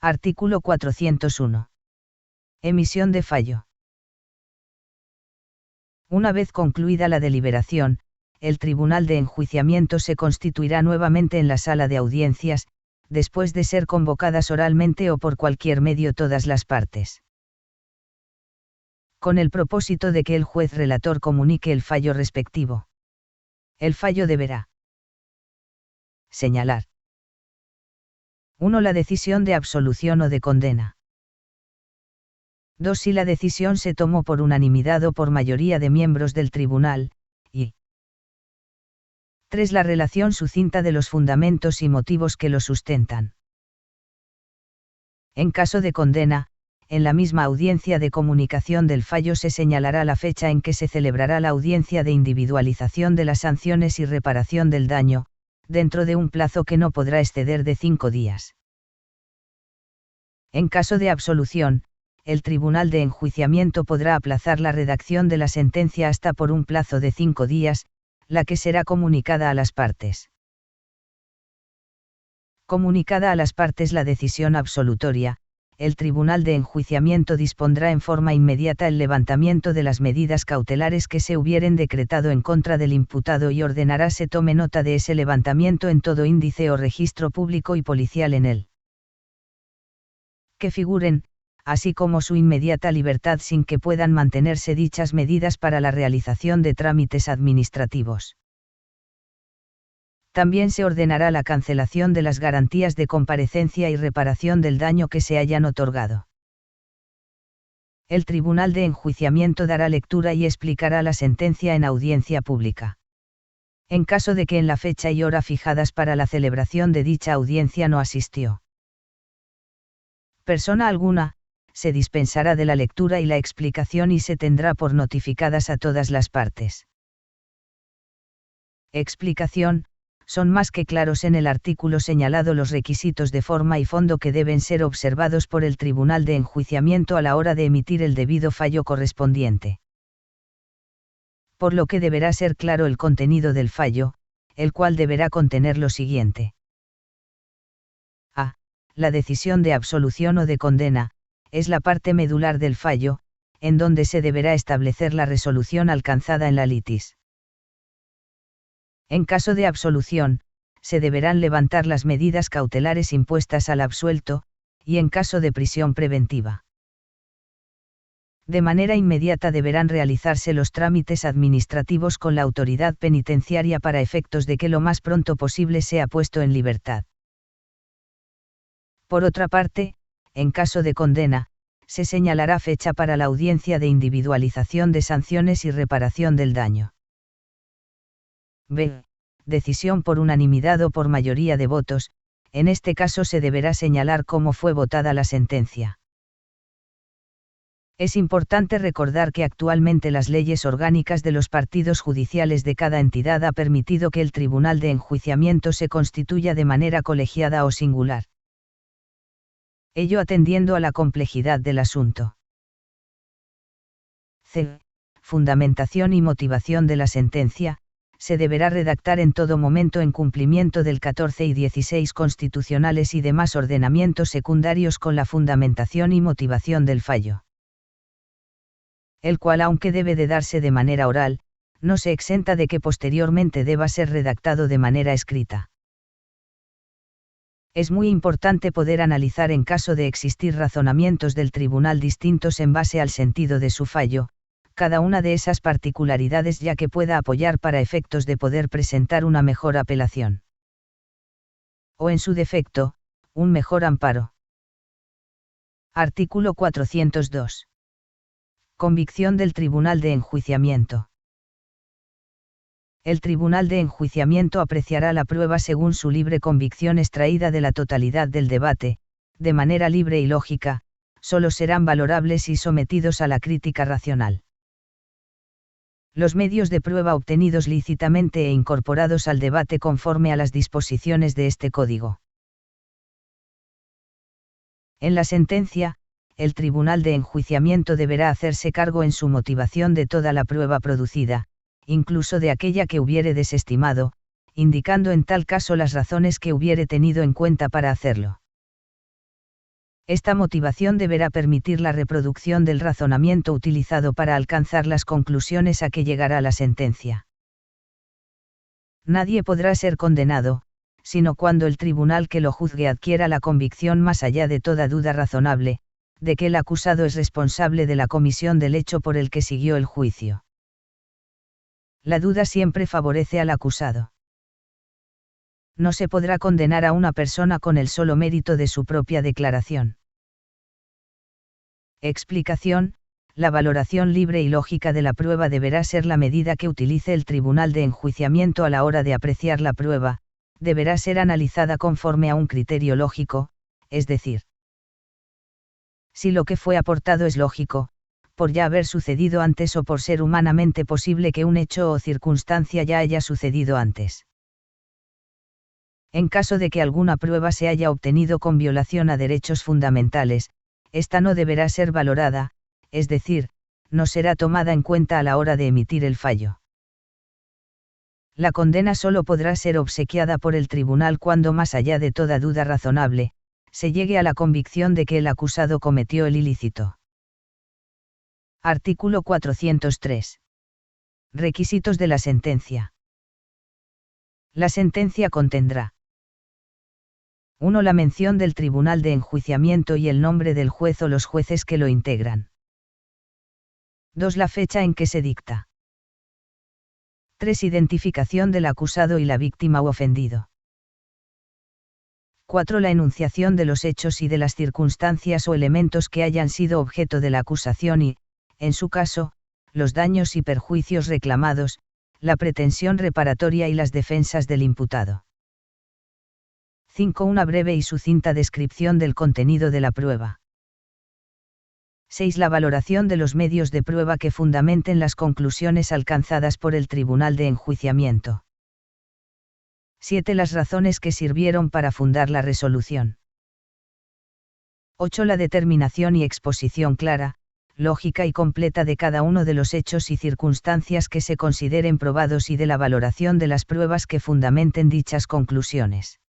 Artículo 401. Emisión de fallo. Una vez concluida la deliberación, el Tribunal de Enjuiciamiento se constituirá nuevamente en la sala de audiencias, después de ser convocadas oralmente o por cualquier medio todas las partes, con el propósito de que el juez relator comunique el fallo respectivo. El fallo deberá señalar: 1. La decisión de absolución o de condena. 2. Si la decisión se tomó por unanimidad o por mayoría de miembros del tribunal, y 3. La relación sucinta de los fundamentos y motivos que lo sustentan. En caso de condena, en la misma audiencia de comunicación del fallo se señalará la fecha en que se celebrará la audiencia de individualización de las sanciones y reparación del daño, dentro de un plazo que no podrá exceder de 5 días. En caso de absolución, el Tribunal de Enjuiciamiento podrá aplazar la redacción de la sentencia hasta por un plazo de 5 días, la que será comunicada a las partes. Comunicada a las partes la decisión absolutoria, el Tribunal de Enjuiciamiento dispondrá en forma inmediata el levantamiento de las medidas cautelares que se hubieren decretado en contra del imputado y ordenará se tome nota de ese levantamiento en todo índice o registro público y policial en él que figuren, así como su inmediata libertad sin que puedan mantenerse dichas medidas para la realización de trámites administrativos. También se ordenará la cancelación de las garantías de comparecencia y reparación del daño que se hayan otorgado. El Tribunal de Enjuiciamiento dará lectura y explicará la sentencia en audiencia pública. En caso de que en la fecha y hora fijadas para la celebración de dicha audiencia no asistió persona alguna, se dispensará de la lectura y la explicación y se tendrá por notificadas a todas las partes. Explicación: son más que claros en el artículo señalado los requisitos de forma y fondo que deben ser observados por el Tribunal de Enjuiciamiento a la hora de emitir el debido fallo correspondiente. Por lo que deberá ser claro el contenido del fallo, el cual deberá contener lo siguiente. A. La decisión de absolución o de condena, es la parte medular del fallo, en donde se deberá establecer la resolución alcanzada en la litis. En caso de absolución, se deberán levantar las medidas cautelares impuestas al absuelto, y en caso de prisión preventiva, de manera inmediata deberán realizarse los trámites administrativos con la autoridad penitenciaria para efectos de que lo más pronto posible sea puesto en libertad. Por otra parte, en caso de condena, se señalará fecha para la audiencia de individualización de sanciones y reparación del daño. B. Decisión por unanimidad o por mayoría de votos, en este caso se deberá señalar cómo fue votada la sentencia. Es importante recordar que actualmente las leyes orgánicas de los partidos judiciales de cada entidad ha permitido que el Tribunal de Enjuiciamiento se constituya de manera colegiada o singular. Ello atendiendo a la complejidad del asunto. C. Fundamentación y motivación de la sentencia, se deberá redactar en todo momento en cumplimiento del 14 y 16 constitucionales y demás ordenamientos secundarios con la fundamentación y motivación del fallo, el cual aunque debe de darse de manera oral, no se exenta de que posteriormente deba ser redactado de manera escrita. Es muy importante poder analizar en caso de existir razonamientos del tribunal distintos en base al sentido de su fallo, cada una de esas particularidades ya que pueda apoyar para efectos de poder presentar una mejor apelación. O en su defecto, un mejor amparo. Artículo 402. Convicción del Tribunal de Enjuiciamiento. El Tribunal de Enjuiciamiento apreciará la prueba según su libre convicción extraída de la totalidad del debate, de manera libre y lógica, solo serán valorables y sometidos a la crítica racional los medios de prueba obtenidos lícitamente e incorporados al debate conforme a las disposiciones de este Código. En la sentencia, el Tribunal de Enjuiciamiento deberá hacerse cargo en su motivación de toda la prueba producida, incluso de aquella que hubiere desestimado, indicando en tal caso las razones que hubiere tenido en cuenta para hacerlo. Esta motivación deberá permitir la reproducción del razonamiento utilizado para alcanzar las conclusiones a que llegará la sentencia. Nadie podrá ser condenado, sino cuando el tribunal que lo juzgue adquiera la convicción más allá de toda duda razonable, de que el acusado es responsable de la comisión del hecho por el que siguió el juicio. La duda siempre favorece al acusado. No se podrá condenar a una persona con el solo mérito de su propia declaración. Explicación: la valoración libre y lógica de la prueba deberá ser la medida que utilice el tribunal de enjuiciamiento a la hora de apreciar la prueba, deberá ser analizada conforme a un criterio lógico, es decir, si lo que fue aportado es lógico, por ya haber sucedido antes o por ser humanamente posible que un hecho o circunstancia ya haya sucedido antes. En caso de que alguna prueba se haya obtenido con violación a derechos fundamentales, esta no deberá ser valorada, es decir, no será tomada en cuenta a la hora de emitir el fallo. La condena solo podrá ser obsequiada por el tribunal cuando, más allá de toda duda razonable, se llegue a la convicción de que el acusado cometió el ilícito. Artículo 403. Requisitos de la sentencia. La sentencia contendrá: 1. La mención del tribunal de enjuiciamiento y el nombre del juez o los jueces que lo integran. 2. La fecha en que se dicta. 3. Identificación del acusado y la víctima u ofendido. 4. La enunciación de los hechos y de las circunstancias o elementos que hayan sido objeto de la acusación y, en su caso, los daños y perjuicios reclamados, la pretensión reparatoria y las defensas del imputado. 5. Una breve y sucinta descripción del contenido de la prueba. 6. La valoración de los medios de prueba que fundamenten las conclusiones alcanzadas por el tribunal de enjuiciamiento. 7. Las razones que sirvieron para fundar la resolución. 8. La determinación y exposición clara, lógica y completa de cada uno de los hechos y circunstancias que se consideren probados y de la valoración de las pruebas que fundamenten dichas conclusiones.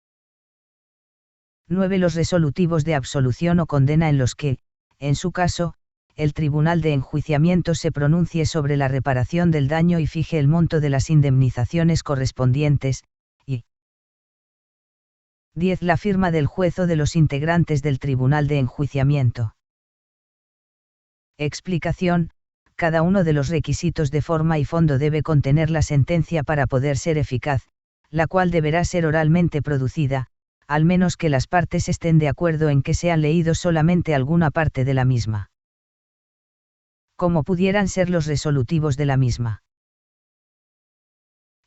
9. Los resolutivos de absolución o condena en los que, en su caso, el tribunal de enjuiciamiento se pronuncie sobre la reparación del daño y fije el monto de las indemnizaciones correspondientes, y 10. La firma del juez o de los integrantes del tribunal de enjuiciamiento. Explicación: cada uno de los requisitos de forma y fondo debe contener la sentencia para poder ser eficaz, la cual deberá ser oralmente producida, al menos que las partes estén de acuerdo en que se han leído solamente alguna parte de la misma. Como pudieran ser los resolutivos de la misma.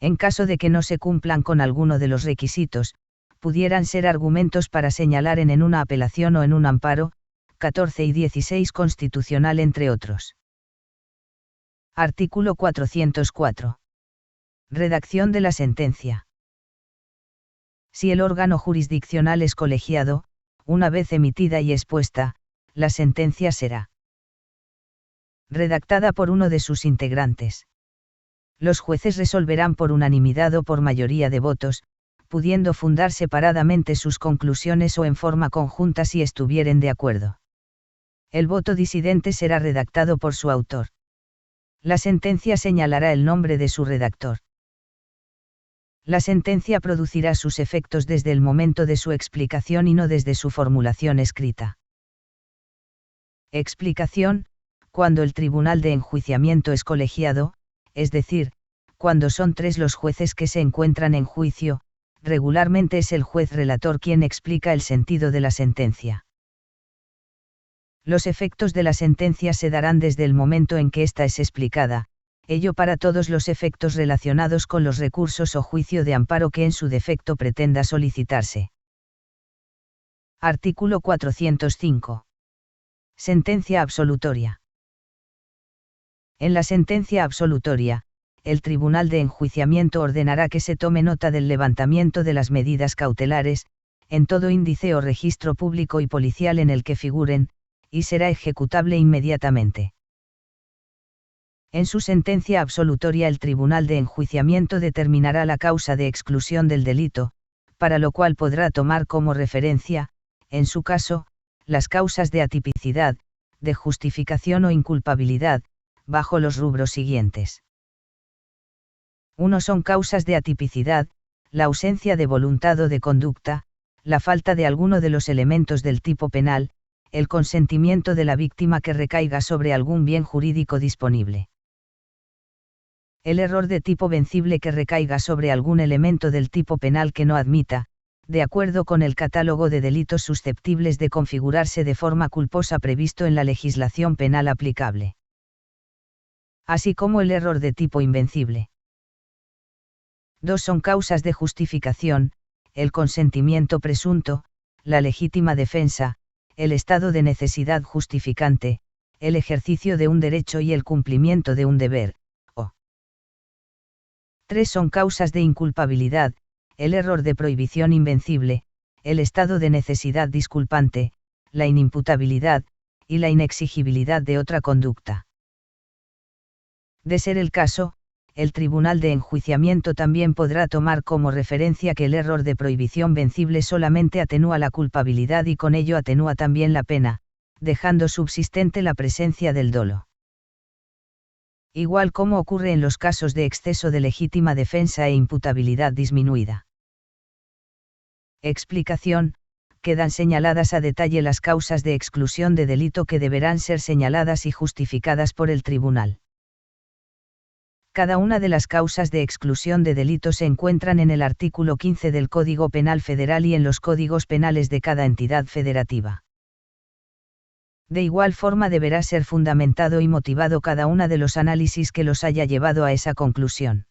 En caso de que no se cumplan con alguno de los requisitos, pudieran ser argumentos para señalar en una apelación o en un amparo, 14 y 16 constitucional entre otros. Artículo 404. Redacción de la sentencia. Si el órgano jurisdiccional es colegiado, una vez emitida y expuesta, la sentencia será redactada por uno de sus integrantes. Los jueces resolverán por unanimidad o por mayoría de votos, pudiendo fundar separadamente sus conclusiones o en forma conjunta si estuvieren de acuerdo. El voto disidente será redactado por su autor. La sentencia señalará el nombre de su redactor. La sentencia producirá sus efectos desde el momento de su explicación y no desde su formulación escrita. Explicación: cuando el tribunal de enjuiciamiento es colegiado, es decir, cuando son 3 los jueces que se encuentran en juicio, regularmente es el juez relator quien explica el sentido de la sentencia. Los efectos de la sentencia se darán desde el momento en que ésta es explicada, ello para todos los efectos relacionados con los recursos o juicio de amparo que en su defecto pretenda solicitarse. Artículo 405. Sentencia absolutoria. En la sentencia absolutoria, el Tribunal de Enjuiciamiento ordenará que se tome nota del levantamiento de las medidas cautelares, en todo índice o registro público y policial en el que figuren, y será ejecutable inmediatamente. En su sentencia absolutoria el Tribunal de Enjuiciamiento determinará la causa de exclusión del delito, para lo cual podrá tomar como referencia, en su caso, las causas de atipicidad, de justificación o inculpabilidad, bajo los rubros siguientes. 1. Son causas de atipicidad, la ausencia de voluntad o de conducta, la falta de alguno de los elementos del tipo penal, el consentimiento de la víctima que recaiga sobre algún bien jurídico disponible. El error de tipo vencible que recaiga sobre algún elemento del tipo penal que no admita, de acuerdo con el catálogo de delitos susceptibles de configurarse de forma culposa previsto en la legislación penal aplicable. Así como el error de tipo invencible. 2. Son causas de justificación, el consentimiento presunto, la legítima defensa, el estado de necesidad justificante, el ejercicio de un derecho y el cumplimiento de un deber. 3. Son causas de inculpabilidad, el error de prohibición invencible, el estado de necesidad disculpante, la inimputabilidad, y la inexigibilidad de otra conducta. De ser el caso, el Tribunal de Enjuiciamiento también podrá tomar como referencia que el error de prohibición vencible solamente atenúa la culpabilidad y con ello atenúa también la pena, dejando subsistente la presencia del dolo. Igual como ocurre en los casos de exceso de legítima defensa e imputabilidad disminuida. Explicación: quedan señaladas a detalle las causas de exclusión de delito que deberán ser señaladas y justificadas por el tribunal. Cada una de las causas de exclusión de delito se encuentran en el artículo 15 del Código Penal Federal y en los códigos penales de cada entidad federativa. De igual forma deberá ser fundamentado y motivado cada una de los análisis que los haya llevado a esa conclusión.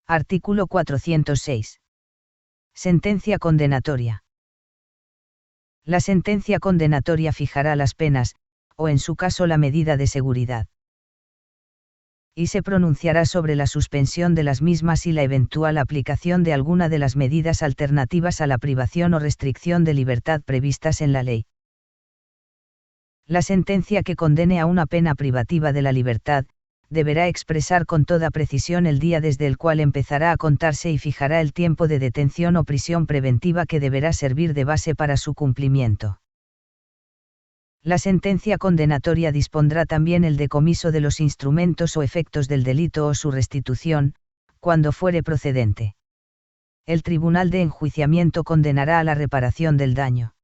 Artículo 406. Sentencia condenatoria. La sentencia condenatoria fijará las penas, o en su caso la medida de seguridad. Y se pronunciará sobre la suspensión de las mismas y la eventual aplicación de alguna de las medidas alternativas a la privación o restricción de libertad previstas en la ley. La sentencia que condene a una pena privativa de la libertad, deberá expresar con toda precisión el día desde el cual empezará a contarse y fijará el tiempo de detención o prisión preventiva que deberá servir de base para su cumplimiento. La sentencia condenatoria dispondrá también el decomiso de los instrumentos o efectos del delito o su restitución, cuando fuere procedente. El Tribunal de Enjuiciamiento condenará a la reparación del daño.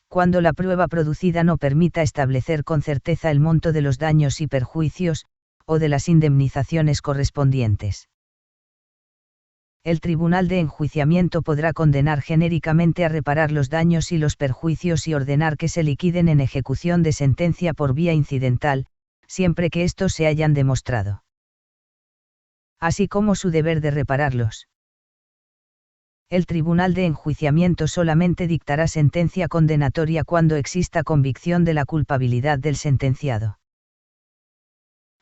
Cuando la prueba producida no permita establecer con certeza el monto de los daños y perjuicios, o de las indemnizaciones correspondientes. El Tribunal de Enjuiciamiento podrá condenar genéricamente a reparar los daños y los perjuicios y ordenar que se liquiden en ejecución de sentencia por vía incidental, siempre que estos se hayan demostrado. Así como su deber de repararlos. El Tribunal de Enjuiciamiento solamente dictará sentencia condenatoria cuando exista convicción de la culpabilidad del sentenciado.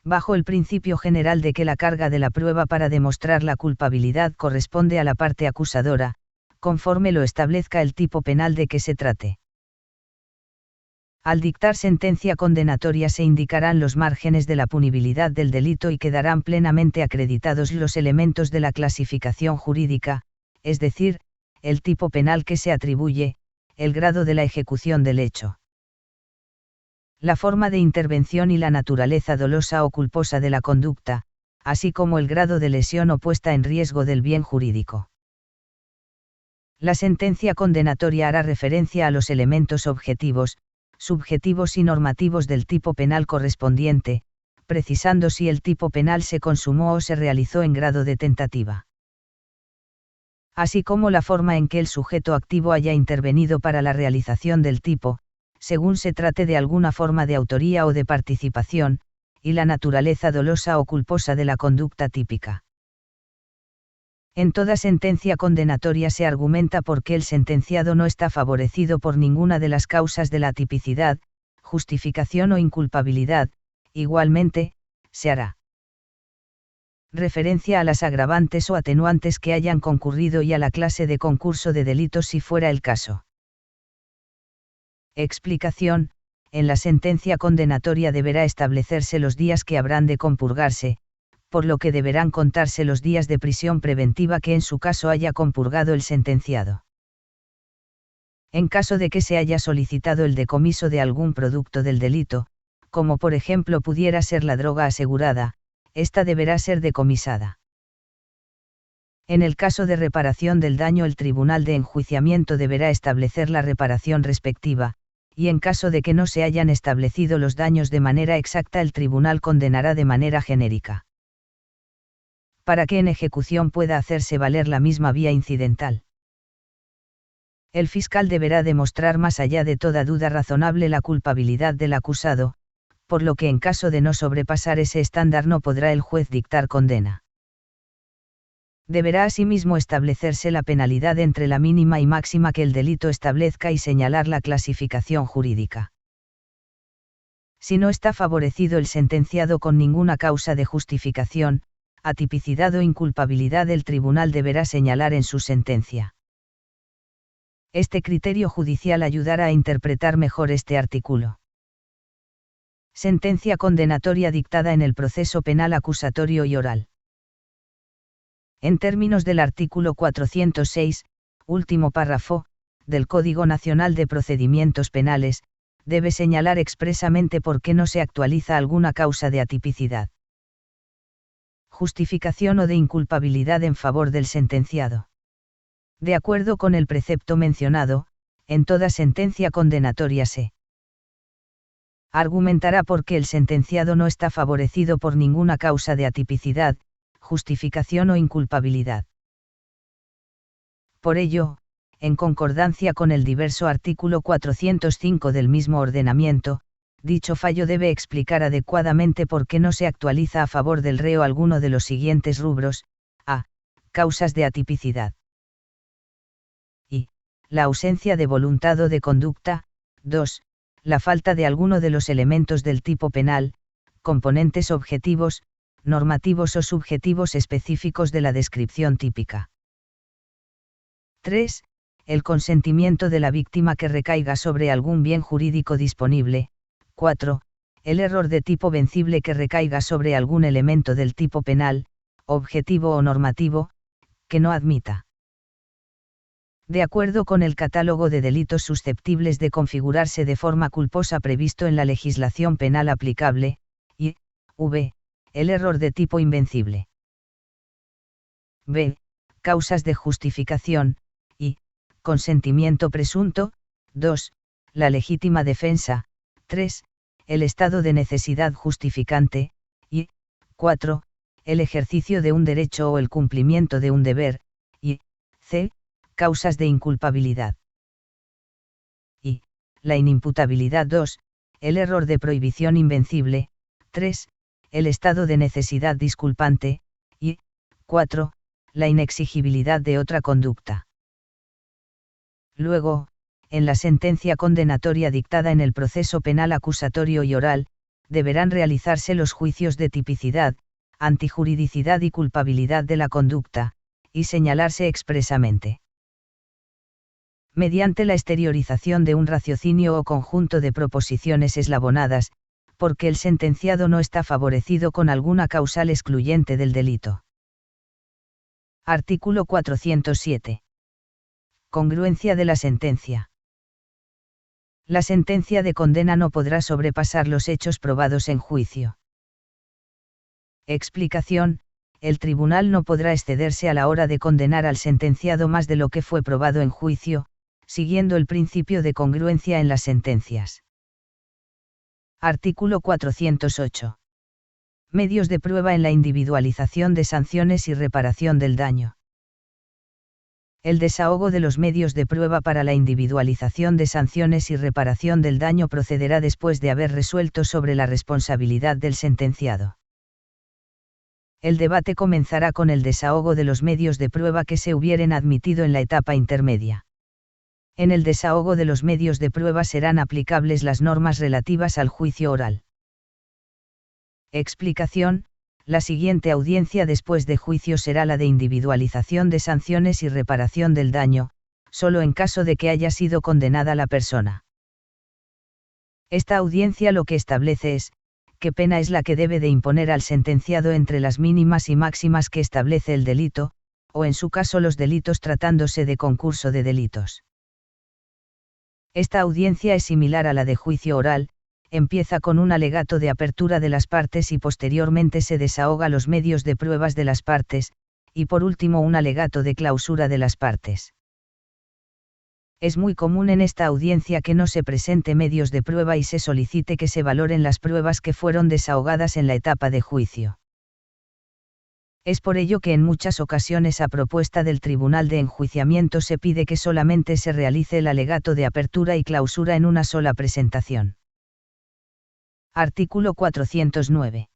Bajo el principio general de que la carga de la prueba para demostrar la culpabilidad corresponde a la parte acusadora, conforme lo establezca el tipo penal de que se trate. Al dictar sentencia condenatoria se indicarán los márgenes de la punibilidad del delito y quedarán plenamente acreditados los elementos de la clasificación jurídica, es decir, el tipo penal que se atribuye, el grado de la ejecución del hecho, la forma de intervención y la naturaleza dolosa o culposa de la conducta, así como el grado de lesión o puesta en riesgo del bien jurídico. La sentencia condenatoria hará referencia a los elementos objetivos, subjetivos y normativos del tipo penal correspondiente, precisando si el tipo penal se consumó o se realizó en grado de tentativa. Así como la forma en que el sujeto activo haya intervenido para la realización del tipo, según se trate de alguna forma de autoría o de participación, y la naturaleza dolosa o culposa de la conducta típica. En toda sentencia condenatoria se argumenta por qué el sentenciado no está favorecido por ninguna de las causas de la tipicidad, justificación o inculpabilidad, igualmente, se hará referencia a las agravantes o atenuantes que hayan concurrido y a la clase de concurso de delitos si fuera el caso. Explicación: en la sentencia condenatoria deberá establecerse los días que habrán de compurgarse, por lo que deberán contarse los días de prisión preventiva que en su caso haya compurgado el sentenciado. En caso de que se haya solicitado el decomiso de algún producto del delito, como por ejemplo pudiera ser la droga asegurada, esta deberá ser decomisada. En el caso de reparación del daño, el tribunal de enjuiciamiento deberá establecer la reparación respectiva, y en caso de que no se hayan establecido los daños de manera exacta, el tribunal condenará de manera genérica. Para que en ejecución pueda hacerse valer la misma vía incidental, el fiscal deberá demostrar más allá de toda duda razonable la culpabilidad del acusado, por lo que en caso de no sobrepasar ese estándar no podrá el juez dictar condena. Deberá asimismo establecerse la penalidad entre la mínima y máxima que el delito establezca y señalar la clasificación jurídica. Si no está favorecido el sentenciado con ninguna causa de justificación, atipicidad o inculpabilidad, el tribunal deberá señalar en su sentencia. Este criterio judicial ayudará a interpretar mejor este artículo. Sentencia condenatoria dictada en el proceso penal acusatorio y oral. En términos del artículo 406, último párrafo, del Código Nacional de Procedimientos Penales, debe señalar expresamente por qué no se actualiza alguna causa de atipicidad, justificación o de inculpabilidad en favor del sentenciado. De acuerdo con el precepto mencionado, en toda sentencia condenatoria se argumentará por qué el sentenciado no está favorecido por ninguna causa de atipicidad, justificación o inculpabilidad. Por ello, en concordancia con el diverso artículo 405 del mismo ordenamiento, dicho fallo debe explicar adecuadamente por qué no se actualiza a favor del reo alguno de los siguientes rubros: a. Causas de atipicidad. Y. La ausencia de voluntad o de conducta. 2. La falta de alguno de los elementos del tipo penal, componentes objetivos, normativos o subjetivos específicos de la descripción típica. 3. El consentimiento de la víctima que recaiga sobre algún bien jurídico disponible. 4. El error de tipo vencible que recaiga sobre algún elemento del tipo penal, objetivo o normativo, que no admita. De acuerdo con el catálogo de delitos susceptibles de configurarse de forma culposa previsto en la legislación penal aplicable, y, v. El error de tipo invencible. B. Causas de justificación, y, consentimiento presunto. 2. La legítima defensa. 3. El estado de necesidad justificante, y, 4. El ejercicio de un derecho o el cumplimiento de un deber, y, c. Causas de inculpabilidad. Y, la inimputabilidad. 2. El error de prohibición invencible. 3. El estado de necesidad disculpante, y, 4. La inexigibilidad de otra conducta. Luego, en la sentencia condenatoria dictada en el proceso penal acusatorio y oral, deberán realizarse los juicios de tipicidad, antijuridicidad y culpabilidad de la conducta, y señalarse expresamente, mediante la exteriorización de un raciocinio o conjunto de proposiciones eslabonadas, porque el sentenciado no está favorecido con alguna causal excluyente del delito. Artículo 407. Congruencia de la sentencia. La sentencia de condena no podrá sobrepasar los hechos probados en juicio. Explicación: el tribunal no podrá excederse a la hora de condenar al sentenciado más de lo que fue probado en juicio, siguiendo el principio de congruencia en las sentencias. Artículo 408. Medios de prueba en la individualización de sanciones y reparación del daño. El desahogo de los medios de prueba para la individualización de sanciones y reparación del daño procederá después de haber resuelto sobre la responsabilidad del sentenciado. El debate comenzará con el desahogo de los medios de prueba que se hubieren admitido en la etapa intermedia. En el desahogo de los medios de prueba serán aplicables las normas relativas al juicio oral. Explicación: la siguiente audiencia después de juicio será la de individualización de sanciones y reparación del daño, solo en caso de que haya sido condenada la persona. Esta audiencia lo que establece es, qué pena es la que debe de imponer al sentenciado entre las mínimas y máximas que establece el delito, o en su caso los delitos tratándose de concurso de delitos. Esta audiencia es similar a la de juicio oral, empieza con un alegato de apertura de las partes y posteriormente se desahoga los medios de pruebas de las partes, y por último un alegato de clausura de las partes. Es muy común en esta audiencia que no se presente medios de prueba y se solicite que se valoren las pruebas que fueron desahogadas en la etapa de juicio. Es por ello que en muchas ocasiones a propuesta del Tribunal de Enjuiciamiento se pide que solamente se realice el alegato de apertura y clausura en una sola presentación. Artículo 409.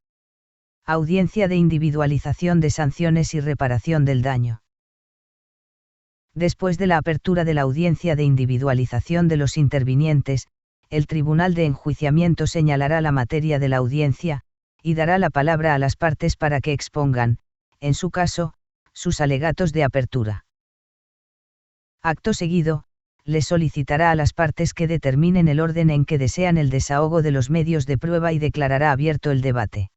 Audiencia de individualización de sanciones y reparación del daño. Después de la apertura de la audiencia de individualización de los intervinientes, el Tribunal de Enjuiciamiento señalará la materia de la audiencia, y dará la palabra a las partes para que expongan, en su caso, sus alegatos de apertura. Acto seguido, le solicitará a las partes que determinen el orden en que desean el desahogo de los medios de prueba y declarará abierto el debate.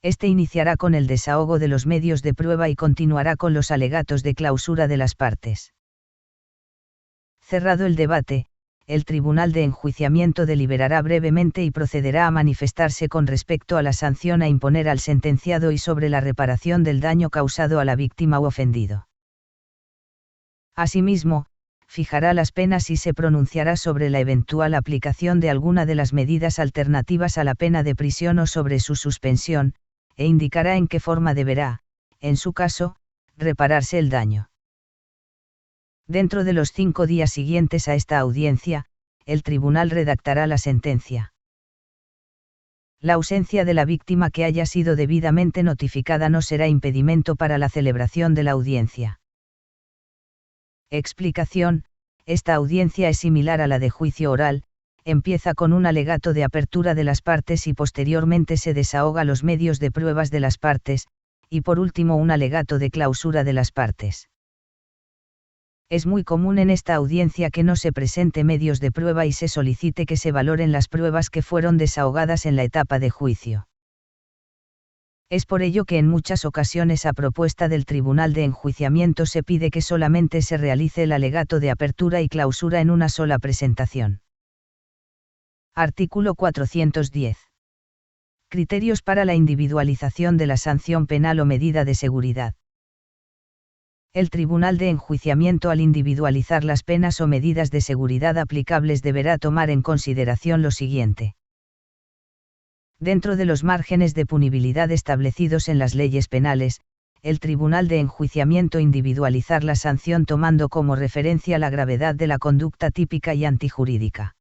Este iniciará con el desahogo de los medios de prueba y continuará con los alegatos de clausura de las partes. Cerrado el debate, el Tribunal de Enjuiciamiento deliberará brevemente y procederá a manifestarse con respecto a la sanción a imponer al sentenciado y sobre la reparación del daño causado a la víctima u ofendido. Asimismo, fijará las penas y se pronunciará sobre la eventual aplicación de alguna de las medidas alternativas a la pena de prisión o sobre su suspensión, e indicará en qué forma deberá, en su caso, repararse el daño. Dentro de los 5 días siguientes a esta audiencia, el tribunal redactará la sentencia. La ausencia de la víctima que haya sido debidamente notificada no será impedimento para la celebración de la audiencia. Explicación: esta audiencia es similar a la de juicio oral, empieza con un alegato de apertura de las partes y posteriormente se desahoga los medios de pruebas de las partes, y por último un alegato de clausura de las partes. Es muy común en esta audiencia que no se presente medios de prueba y se solicite que se valoren las pruebas que fueron desahogadas en la etapa de juicio. Es por ello que en muchas ocasiones a propuesta del Tribunal de Enjuiciamiento se pide que solamente se realice el alegato de apertura y clausura en una sola presentación. Artículo 410. Criterios para la individualización de la sanción penal o medida de seguridad. El Tribunal de Enjuiciamiento, al individualizar las penas o medidas de seguridad aplicables, deberá tomar en consideración lo siguiente. Dentro de los márgenes de punibilidad establecidos en las leyes penales, el Tribunal de Enjuiciamiento individualizar la sanción tomando como referencia la gravedad de la conducta típica y antijurídica,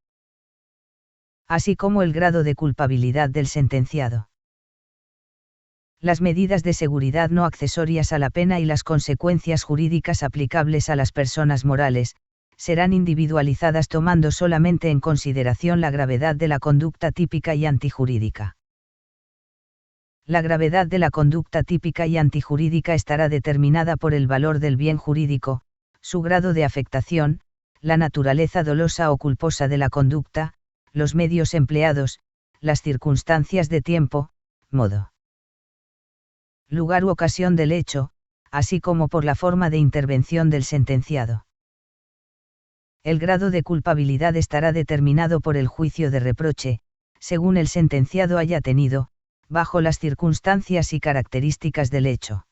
así como el grado de culpabilidad del sentenciado. Las medidas de seguridad no accesorias a la pena y las consecuencias jurídicas aplicables a las personas morales, serán individualizadas tomando solamente en consideración la gravedad de la conducta típica y antijurídica. La gravedad de la conducta típica y antijurídica estará determinada por el valor del bien jurídico, su grado de afectación, la naturaleza dolosa o culposa de la conducta, los medios empleados, las circunstancias de tiempo, modo, lugar u ocasión del hecho, así como por la forma de intervención del sentenciado. El grado de culpabilidad estará determinado por el juicio de reproche, según el sentenciado haya tenido, bajo las circunstancias y características del hecho.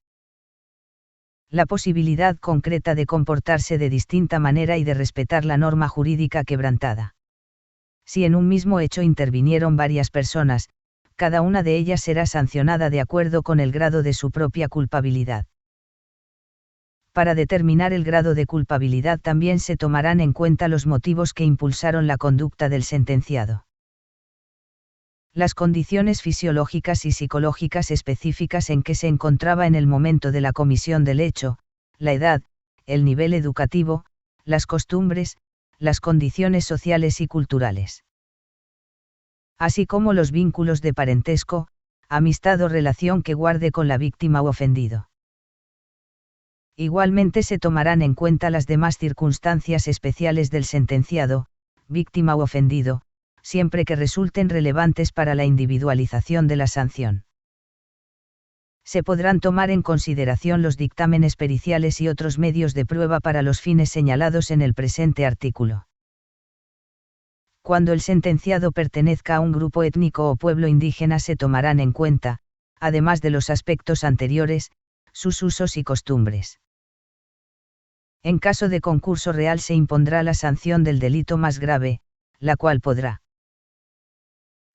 La posibilidad concreta de comportarse de distinta manera y de respetar la norma jurídica quebrantada. Si en un mismo hecho intervinieron varias personas, cada una de ellas será sancionada de acuerdo con el grado de su propia culpabilidad. Para determinar el grado de culpabilidad también se tomarán en cuenta los motivos que impulsaron la conducta del sentenciado. Las condiciones fisiológicas y psicológicas específicas en que se encontraba en el momento de la comisión del hecho, la edad, el nivel educativo, las costumbres, las condiciones sociales y culturales, así como los vínculos de parentesco, amistad o relación que guarde con la víctima u ofendido. Igualmente se tomarán en cuenta las demás circunstancias especiales del sentenciado, víctima u ofendido, siempre que resulten relevantes para la individualización de la sanción. Se podrán tomar en consideración los dictámenes periciales y otros medios de prueba para los fines señalados en el presente artículo. Cuando el sentenciado pertenezca a un grupo étnico o pueblo indígena se tomarán en cuenta, además de los aspectos anteriores, sus usos y costumbres. En caso de concurso real se impondrá la sanción del delito más grave, la cual podrá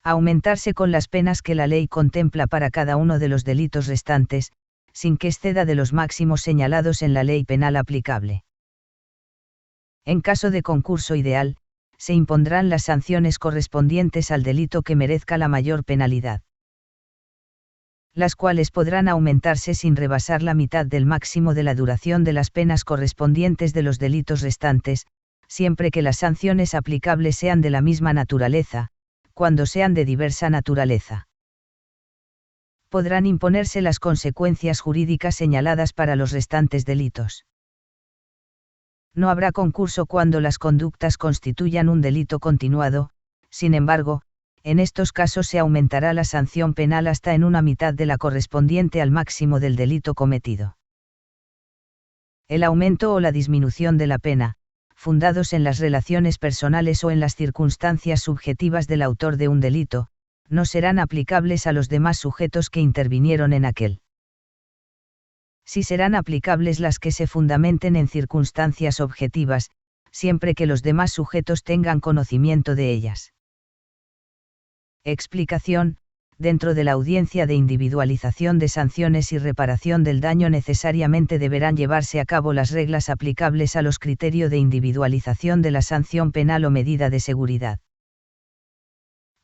aumentarse con las penas que la ley contempla para cada uno de los delitos restantes, sin que exceda de los máximos señalados en la ley penal aplicable. En caso de concurso ideal, se impondrán las sanciones correspondientes al delito que merezca la mayor penalidad, las cuales podrán aumentarse sin rebasar la mitad del máximo de la duración de las penas correspondientes de los delitos restantes, siempre que las sanciones aplicables sean de la misma naturaleza, cuando sean de diversa naturaleza. Podrán imponerse las consecuencias jurídicas señaladas para los restantes delitos. No habrá concurso cuando las conductas constituyan un delito continuado, sin embargo, en estos casos se aumentará la sanción penal hasta en una mitad de la correspondiente al máximo del delito cometido. El aumento o la disminución de la pena, fundados en las relaciones personales o en las circunstancias subjetivas del autor de un delito, no serán aplicables a los demás sujetos que intervinieron en aquel. Sí serán aplicables las que se fundamenten en circunstancias objetivas, siempre que los demás sujetos tengan conocimiento de ellas. Explicación: dentro de la audiencia de individualización de sanciones y reparación del daño necesariamente deberán llevarse a cabo las reglas aplicables a los criterios de individualización de la sanción penal o medida de seguridad.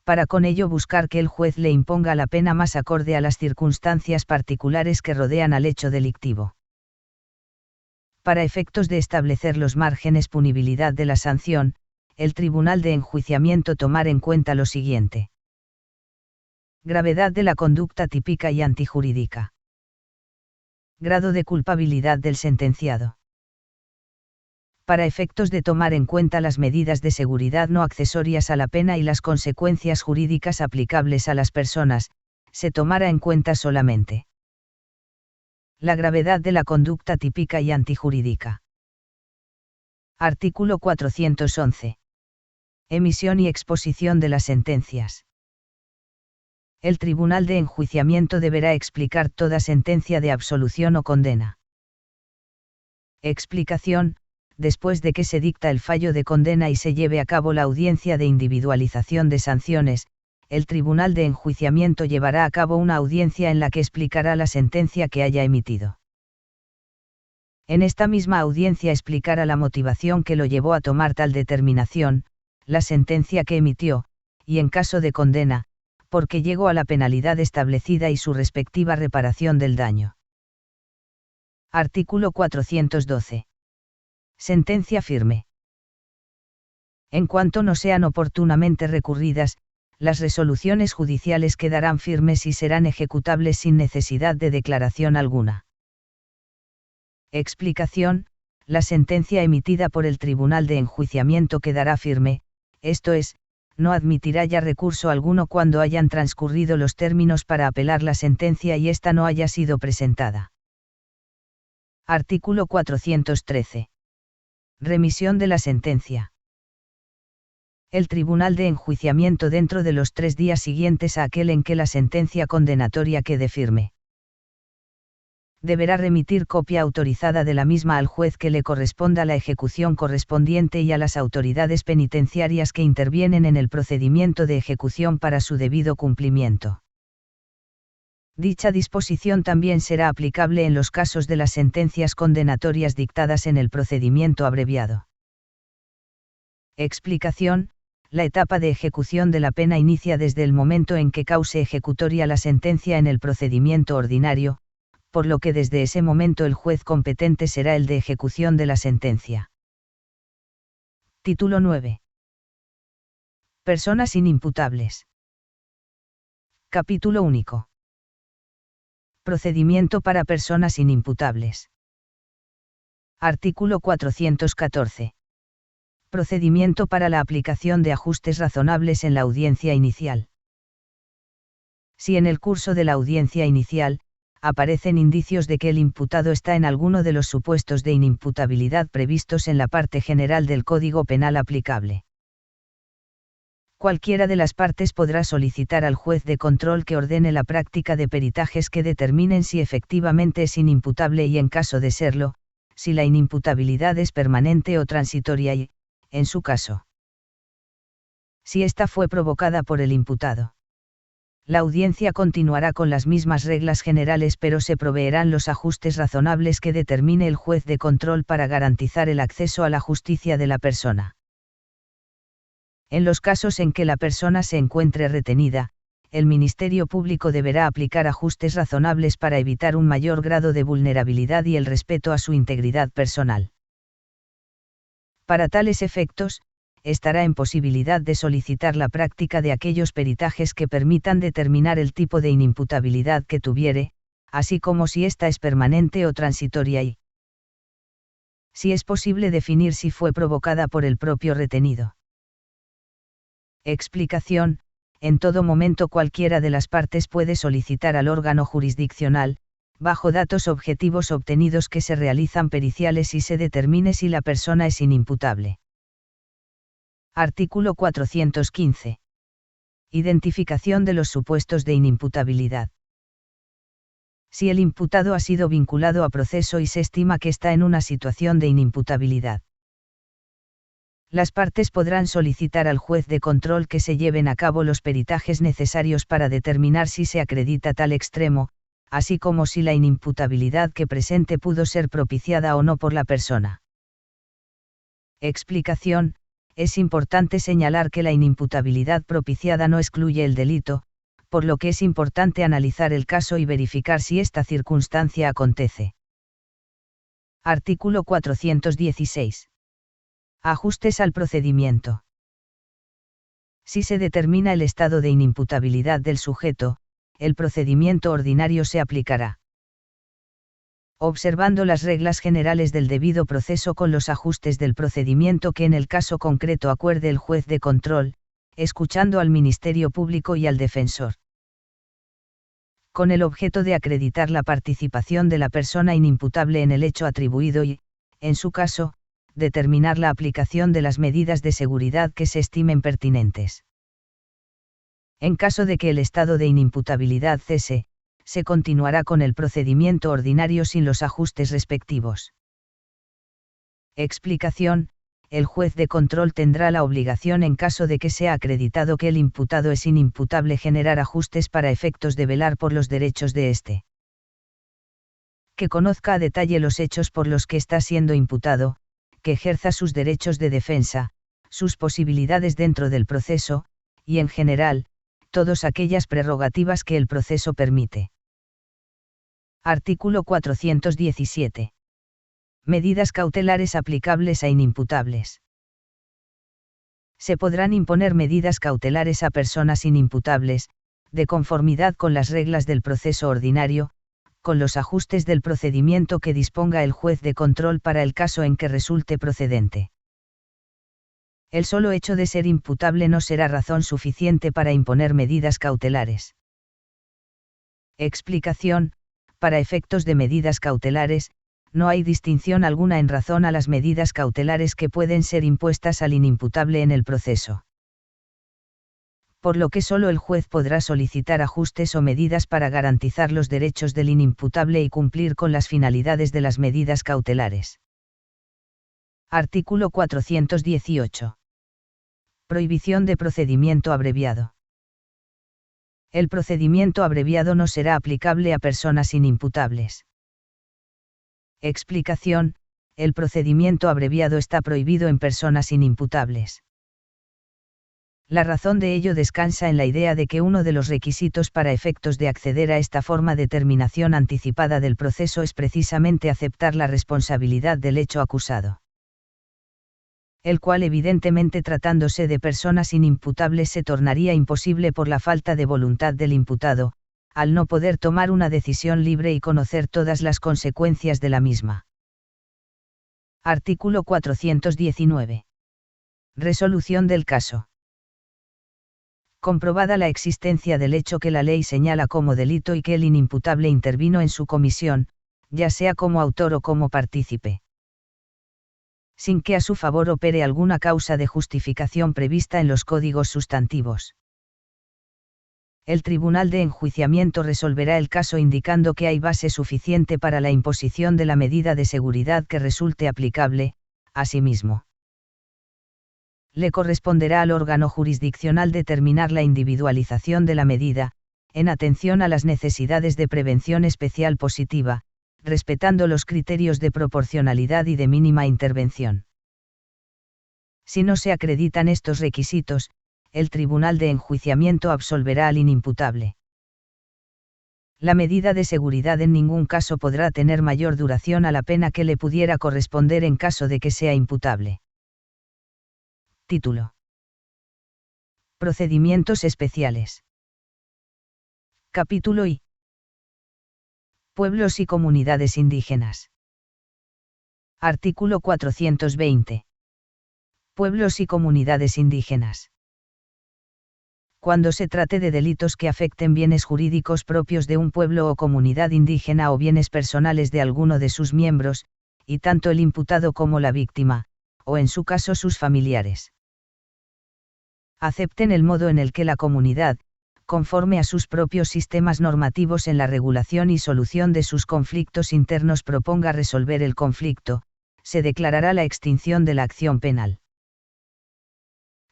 Para con ello buscar que el juez le imponga la pena más acorde a las circunstancias particulares que rodean al hecho delictivo. Para efectos de establecer los márgenes punibilidad de la sanción, el Tribunal de Enjuiciamiento tomar en cuenta lo siguiente: gravedad de la conducta típica y antijurídica. Grado de culpabilidad del sentenciado. Para efectos de tomar en cuenta las medidas de seguridad no accesorias a la pena y las consecuencias jurídicas aplicables a las personas, se tomará en cuenta solamente la gravedad de la conducta típica y antijurídica. Artículo 411. Emisión y exposición de las sentencias. El Tribunal de Enjuiciamiento deberá explicar toda sentencia de absolución o condena. Explicación: después de que se dicta el fallo de condena y se lleve a cabo la audiencia de individualización de sanciones, el Tribunal de Enjuiciamiento llevará a cabo una audiencia en la que explicará la sentencia que haya emitido. En esta misma audiencia explicará la motivación que lo llevó a tomar tal determinación, la sentencia que emitió, y en caso de condena, por qué llegó a la penalidad establecida y su respectiva reparación del daño. Artículo 412. Sentencia firme. En cuanto no sean oportunamente recurridas, las resoluciones judiciales quedarán firmes y serán ejecutables sin necesidad de declaración alguna. Explicación: la sentencia emitida por el Tribunal de Enjuiciamiento quedará firme, esto es, no admitirá ya recurso alguno cuando hayan transcurrido los términos para apelar la sentencia y ésta no haya sido presentada. Artículo 413. Remisión de la sentencia. El Tribunal de Enjuiciamiento, dentro de los 3 días siguientes a aquel en que la sentencia condenatoria quede firme, deberá remitir copia autorizada de la misma al juez que le corresponda la ejecución correspondiente y a las autoridades penitenciarias que intervienen en el procedimiento de ejecución para su debido cumplimiento. Dicha disposición también será aplicable en los casos de las sentencias condenatorias dictadas en el procedimiento abreviado. Explicación: la etapa de ejecución de la pena inicia desde el momento en que cause ejecutoria la sentencia en el procedimiento ordinario, por lo que desde ese momento el juez competente será el de ejecución de la sentencia. Título 9. Personas inimputables. Capítulo único. Procedimiento para personas inimputables. Artículo 414. Procedimiento para la aplicación de ajustes razonables en la audiencia inicial. Si en el curso de la audiencia inicial, aparecen indicios de que el imputado está en alguno de los supuestos de inimputabilidad previstos en la parte general del Código Penal aplicable, Cualquiera de las partes podrá solicitar al juez de control que ordene la práctica de peritajes que determinen si efectivamente es inimputable y, en caso de serlo, si la inimputabilidad es permanente o transitoria y, en su caso, si ésta fue provocada por el imputado. La audiencia continuará con las mismas reglas generales, pero se proveerán los ajustes razonables que determine el juez de control para garantizar el acceso a la justicia de la persona. En los casos en que la persona se encuentre retenida, el Ministerio Público deberá aplicar ajustes razonables para evitar un mayor grado de vulnerabilidad y el respeto a su integridad personal. Para tales efectos, estará en posibilidad de solicitar la práctica de aquellos peritajes que permitan determinar el tipo de inimputabilidad que tuviere, así como si ésta es permanente o transitoria y, si es posible, definir si fue provocada por el propio retenido. Explicación: en todo momento cualquiera de las partes puede solicitar al órgano jurisdiccional, bajo datos objetivos obtenidos, que se realizan periciales y se determine si la persona es inimputable. Artículo 415. Identificación de los supuestos de inimputabilidad. Si el imputado ha sido vinculado a proceso y se estima que está en una situación de inimputabilidad, las partes podrán solicitar al juez de control que se lleven a cabo los peritajes necesarios para determinar si se acredita tal extremo, así como si la inimputabilidad que presente pudo ser propiciada o no por la persona. Explicación: es importante señalar que la inimputabilidad propiciada no excluye el delito, por lo que es importante analizar el caso y verificar si esta circunstancia acontece. Artículo 416. Ajustes al procedimiento. Si se determina el estado de inimputabilidad del sujeto, el procedimiento ordinario se aplicará, observando las reglas generales del debido proceso, con los ajustes del procedimiento que en el caso concreto acuerde el juez de control, escuchando al Ministerio Público y al defensor, con el objeto de acreditar la participación de la persona inimputable en el hecho atribuido y, en su caso, determinar la aplicación de las medidas de seguridad que se estimen pertinentes. En caso de que el estado de inimputabilidad cese, se continuará con el procedimiento ordinario sin los ajustes respectivos. Explicación: el juez de control tendrá la obligación, en caso de que sea acreditado que el imputado es inimputable, generar ajustes para efectos de velar por los derechos de éste. Que conozca a detalle los hechos por los que está siendo imputado, que ejerza sus derechos de defensa, sus posibilidades dentro del proceso, y en general, todas aquellas prerrogativas que el proceso permite. Artículo 417. Medidas cautelares aplicables a inimputables. Se podrán imponer medidas cautelares a personas inimputables, de conformidad con las reglas del proceso ordinario, con los ajustes del procedimiento que disponga el juez de control para el caso en que resulte procedente. El solo hecho de ser imputable no será razón suficiente para imponer medidas cautelares. Explicación: para efectos de medidas cautelares, no hay distinción alguna en razón a las medidas cautelares que pueden ser impuestas al inimputable en el proceso. Por lo que solo el juez podrá solicitar ajustes o medidas para garantizar los derechos del inimputable y cumplir con las finalidades de las medidas cautelares. Artículo 418. Prohibición de procedimiento abreviado. El procedimiento abreviado no será aplicable a personas inimputables. Explicación: el procedimiento abreviado está prohibido en personas inimputables. La razón de ello descansa en la idea de que uno de los requisitos para efectos de acceder a esta forma de terminación anticipada del proceso es precisamente aceptar la responsabilidad del hecho acusado, el cual, evidentemente tratándose de personas inimputables, se tornaría imposible por la falta de voluntad del imputado, al no poder tomar una decisión libre y conocer todas las consecuencias de la misma. Artículo 419. Resolución del caso. Comprobada la existencia del hecho que la ley señala como delito y que el inimputable intervino en su comisión, ya sea como autor o como partícipe, sin que a su favor opere alguna causa de justificación prevista en los códigos sustantivos. El Tribunal de Enjuiciamiento resolverá el caso indicando que hay base suficiente para la imposición de la medida de seguridad que resulte aplicable. Asimismo, le corresponderá al órgano jurisdiccional determinar la individualización de la medida, en atención a las necesidades de prevención especial positiva, respetando los criterios de proporcionalidad y de mínima intervención. Si no se acreditan estos requisitos, el Tribunal de Enjuiciamiento absolverá al inimputable. La medida de seguridad en ningún caso podrá tener mayor duración a la pena que le pudiera corresponder en caso de que sea imputable. Título. Procedimientos especiales. Capítulo I. Pueblos y comunidades indígenas. Artículo 420. Pueblos y comunidades indígenas. Cuando se trate de delitos que afecten bienes jurídicos propios de un pueblo o comunidad indígena o bienes personales de alguno de sus miembros, y tanto el imputado como la víctima, o en su caso sus familiares, acepten el modo en el que la comunidad, conforme a sus propios sistemas normativos en la regulación y solución de sus conflictos internos proponga resolver el conflicto, se declarará la extinción de la acción penal.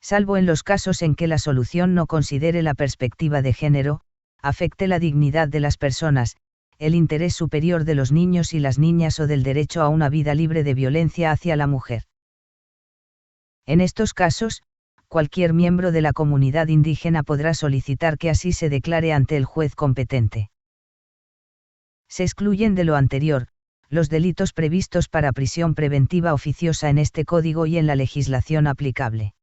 Salvo en los casos en que la solución no considere la perspectiva de género, afecte la dignidad de las personas, el interés superior de los niños y las niñas o del derecho a una vida libre de violencia hacia la mujer. En estos casos, cualquier miembro de la comunidad indígena podrá solicitar que así se declare ante el juez competente. Se excluyen de lo anterior, los delitos previstos para prisión preventiva oficiosa en este código y en la legislación aplicable.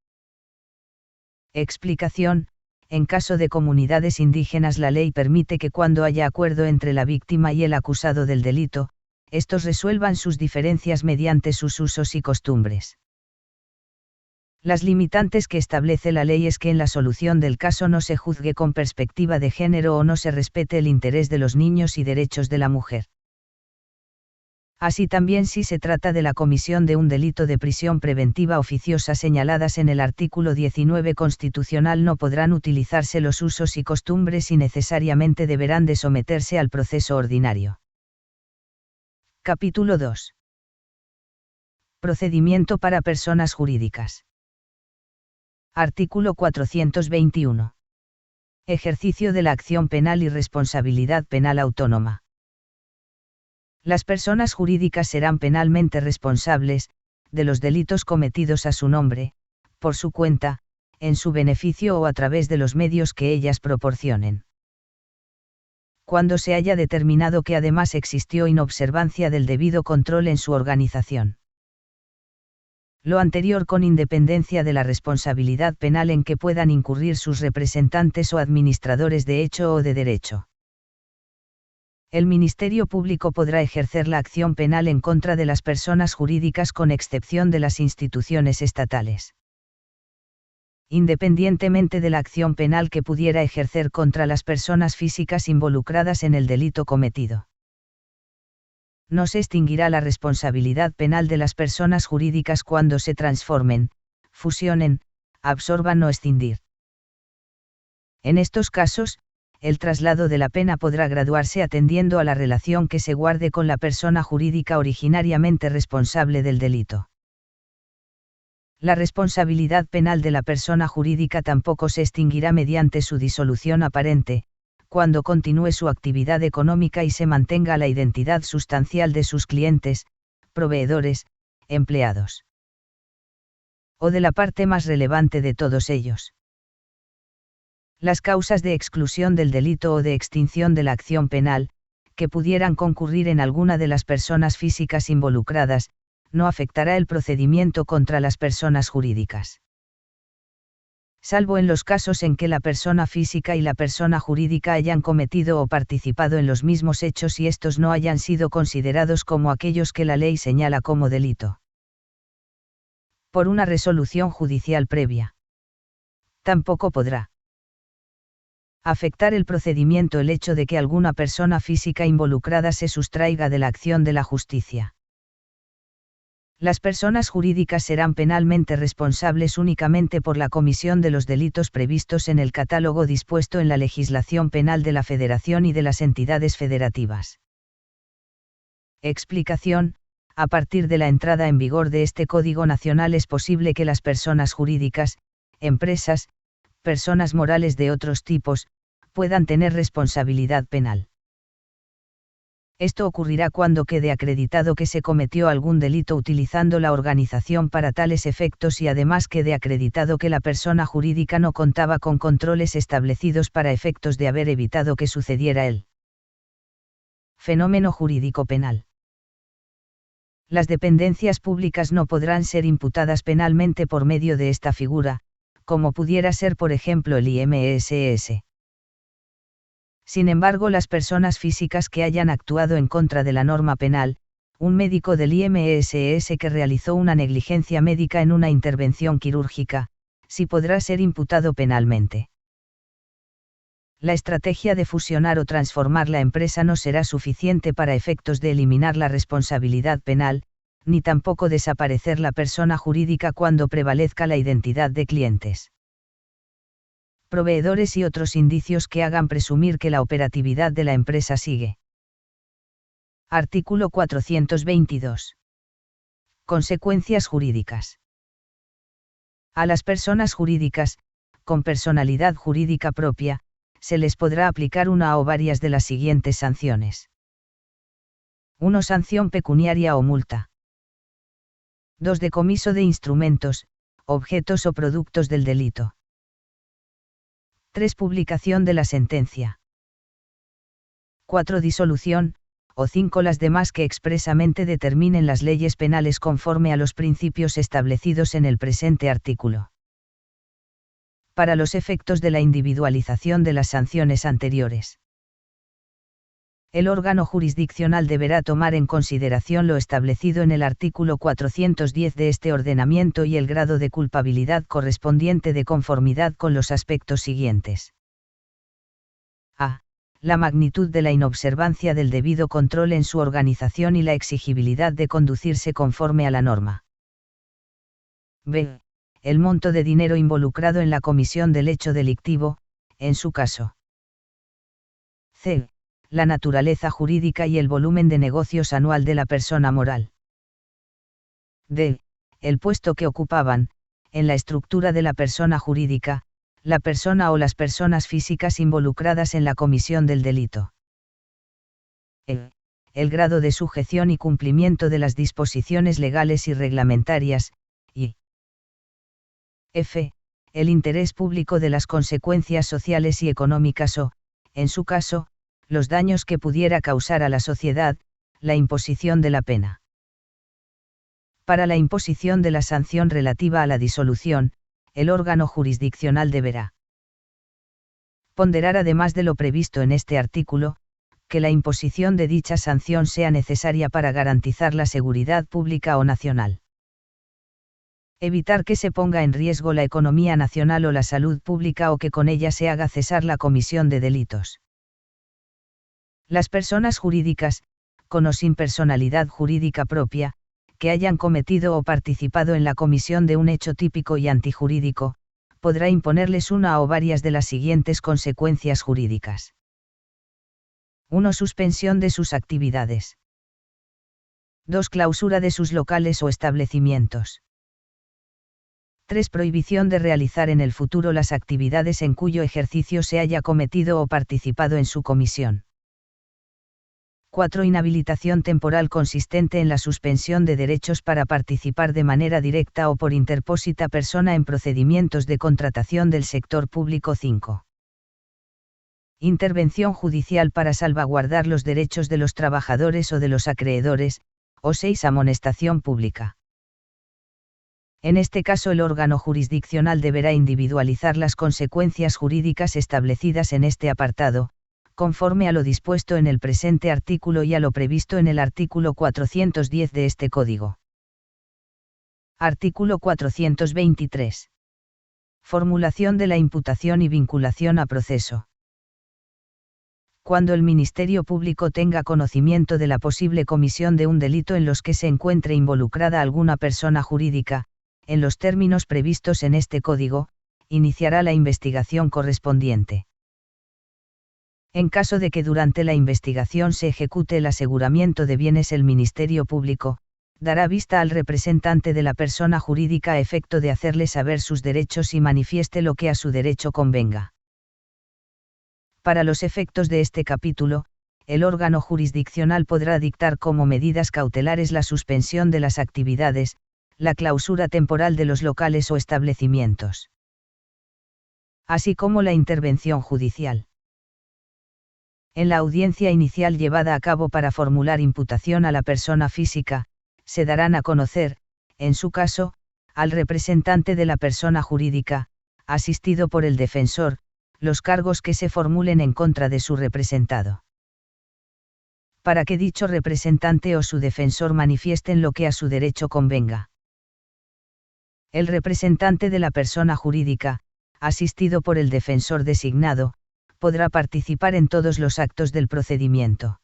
Explicación: en caso de comunidades indígenas la ley permite que cuando haya acuerdo entre la víctima y el acusado del delito, estos resuelvan sus diferencias mediante sus usos y costumbres. Las limitantes que establece la ley es que en la solución del caso no se juzgue con perspectiva de género o no se respete el interés de los niños y derechos de la mujer. Así también si se trata de la comisión de un delito de prisión preventiva oficiosa señaladas en el artículo 19 constitucional no podrán utilizarse los usos y costumbres y necesariamente deberán de someterse al proceso ordinario. Capítulo 2. Procedimiento para personas jurídicas. Artículo 421. Ejercicio de la acción penal y responsabilidad penal autónoma. Las personas jurídicas serán penalmente responsables, de los delitos cometidos a su nombre, por su cuenta, en su beneficio o a través de los medios que ellas proporcionen. Cuando se haya determinado que además existió inobservancia del debido control en su organización. Lo anterior con independencia de la responsabilidad penal en que puedan incurrir sus representantes o administradores de hecho o de derecho. El Ministerio Público podrá ejercer la acción penal en contra de las personas jurídicas con excepción de las instituciones estatales. Independientemente de la acción penal que pudiera ejercer contra las personas físicas involucradas en el delito cometido. No se extinguirá la responsabilidad penal de las personas jurídicas cuando se transformen, fusionen, absorban o escindir. En estos casos, el traslado de la pena podrá graduarse atendiendo a la relación que se guarde con la persona jurídica originariamente responsable del delito. La responsabilidad penal de la persona jurídica tampoco se extinguirá mediante su disolución aparente, cuando continúe su actividad económica y se mantenga la identidad sustancial de sus clientes, proveedores, empleados. O de la parte más relevante de todos ellos. Las causas de exclusión del delito o de extinción de la acción penal, que pudieran concurrir en alguna de las personas físicas involucradas, no afectará el procedimiento contra las personas jurídicas. Salvo en los casos en que la persona física y la persona jurídica hayan cometido o participado en los mismos hechos y estos no hayan sido considerados como aquellos que la ley señala como delito. Por una resolución judicial previa. Tampoco podrá afectar el procedimiento el hecho de que alguna persona física involucrada se sustraiga de la acción de la justicia. Las personas jurídicas serán penalmente responsables únicamente por la comisión de los delitos previstos en el catálogo dispuesto en la legislación penal de la Federación y de las entidades federativas. Explicación: a partir de la entrada en vigor de este Código Nacional es posible que las personas jurídicas, empresas, personas morales de otros tipos, puedan tener responsabilidad penal. Esto ocurrirá cuando quede acreditado que se cometió algún delito utilizando la organización para tales efectos y además quede acreditado que la persona jurídica no contaba con controles establecidos para efectos de haber evitado que sucediera el fenómeno jurídico penal. Las dependencias públicas no podrán ser imputadas penalmente por medio de esta figura, como pudiera ser por ejemplo el IMSS. Sin embargo, las personas físicas que hayan actuado en contra de la norma penal, un médico del IMSS que realizó una negligencia médica en una intervención quirúrgica, sí podrá ser imputado penalmente. La estrategia de fusionar o transformar la empresa no será suficiente para efectos de eliminar la responsabilidad penal, ni tampoco desaparecer la persona jurídica cuando prevalezca la identidad de clientes, proveedores y otros indicios que hagan presumir que la operatividad de la empresa sigue. Artículo 422. Consecuencias jurídicas. A las personas jurídicas, con personalidad jurídica propia, se les podrá aplicar una o varias de las siguientes sanciones. 1. Sanción pecuniaria o multa. 2. Decomiso de instrumentos, objetos o productos del delito. 3. Publicación de la sentencia. 4. Disolución, o 5. Las demás que expresamente determinen las leyes penales conforme a los principios establecidos en el presente artículo. Para los efectos de la individualización de las sanciones anteriores, el órgano jurisdiccional deberá tomar en consideración lo establecido en el artículo 410 de este ordenamiento y el grado de culpabilidad correspondiente de conformidad con los aspectos siguientes. A. La magnitud de la inobservancia del debido control en su organización y la exigibilidad de conducirse conforme a la norma. B. El monto de dinero involucrado en la comisión del hecho delictivo, en su caso. C. La naturaleza jurídica y el volumen de negocios anual de la persona moral. D. El puesto que ocupaban, en la estructura de la persona jurídica, la persona o las personas físicas involucradas en la comisión del delito. E. El grado de sujeción y cumplimiento de las disposiciones legales y reglamentarias, y F. El interés público de las consecuencias sociales y económicas o, en su caso, los daños que pudiera causar a la sociedad, la imposición de la pena. Para la imposición de la sanción relativa a la disolución, el órgano jurisdiccional deberá ponderar, además de lo previsto en este artículo, que la imposición de dicha sanción sea necesaria para garantizar la seguridad pública o nacional. Evitar que se ponga en riesgo la economía nacional o la salud pública o que con ella se haga cesar la comisión de delitos. Las personas jurídicas, con o sin personalidad jurídica propia, que hayan cometido o participado en la comisión de un hecho típico y antijurídico, podrá imponerles una o varias de las siguientes consecuencias jurídicas. 1. Suspensión de sus actividades. 2. Clausura de sus locales o establecimientos. 3. Prohibición de realizar en el futuro las actividades en cuyo ejercicio se haya cometido o participado en su comisión. 4. Inhabilitación temporal consistente en la suspensión de derechos para participar de manera directa o por interpósita persona en procedimientos de contratación del sector público. 5. Intervención judicial para salvaguardar los derechos de los trabajadores o de los acreedores, o 6. Amonestación pública. En este caso, el órgano jurisdiccional deberá individualizar las consecuencias jurídicas establecidas en este apartado, conforme a lo dispuesto en el presente artículo y a lo previsto en el artículo 410 de este Código. Artículo 423. Formulación de la imputación y vinculación a proceso. cuando el Ministerio Público tenga conocimiento de la posible comisión de un delito en los que se encuentre involucrada alguna persona jurídica, en los términos previstos en este Código, iniciará la investigación correspondiente. En caso de que durante la investigación se ejecute el aseguramiento de bienes, el Ministerio Público dará vista al representante de la persona jurídica a efecto de hacerle saber sus derechos y manifieste lo que a su derecho convenga. Para los efectos de este capítulo, el órgano jurisdiccional podrá dictar como medidas cautelares la suspensión de las actividades, la clausura temporal de los locales o establecimientos, así como la intervención judicial. En la audiencia inicial llevada a cabo para formular imputación a la persona física, se darán a conocer, en su caso, al representante de la persona jurídica, asistido por el defensor, los cargos que se formulen en contra de su representado. Para que dicho representante o su defensor manifiesten lo que a su derecho convenga. El representante de la persona jurídica, asistido por el defensor designado, podrá participar en todos los actos del procedimiento.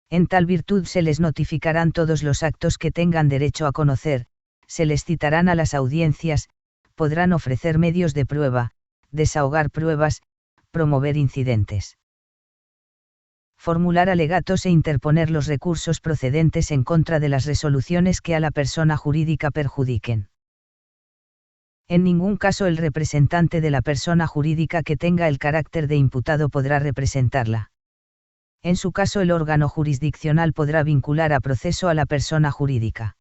En tal virtud se les notificarán todos los actos que tengan derecho a conocer, se les citarán a las audiencias, podrán ofrecer medios de prueba, desahogar pruebas, promover incidentes, formular alegatos e interponer los recursos procedentes en contra de las resoluciones que a la persona jurídica perjudiquen. En ningún caso el representante de la persona jurídica que tenga el carácter de imputado podrá representarla. En su caso el órgano jurisdiccional podrá vincular a proceso a la persona jurídica.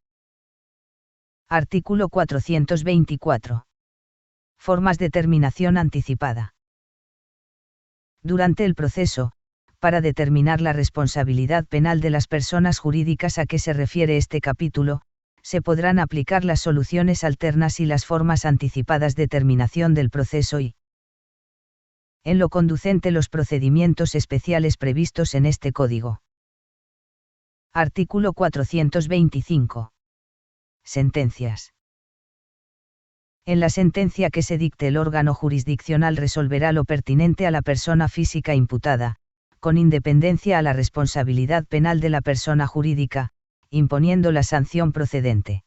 Artículo 424. Formas de terminación anticipada. Durante el proceso, para determinar la responsabilidad penal de las personas jurídicas a que se refiere este capítulo, se podrán aplicar las soluciones alternas y las formas anticipadas de terminación del proceso y, en lo conducente, los procedimientos especiales previstos en este Código. Artículo 425. Sentencias. En la sentencia que se dicte, el órgano jurisdiccional resolverá lo pertinente a la persona física imputada, con independencia a la responsabilidad penal de la persona jurídica, imponiendo la sanción procedente.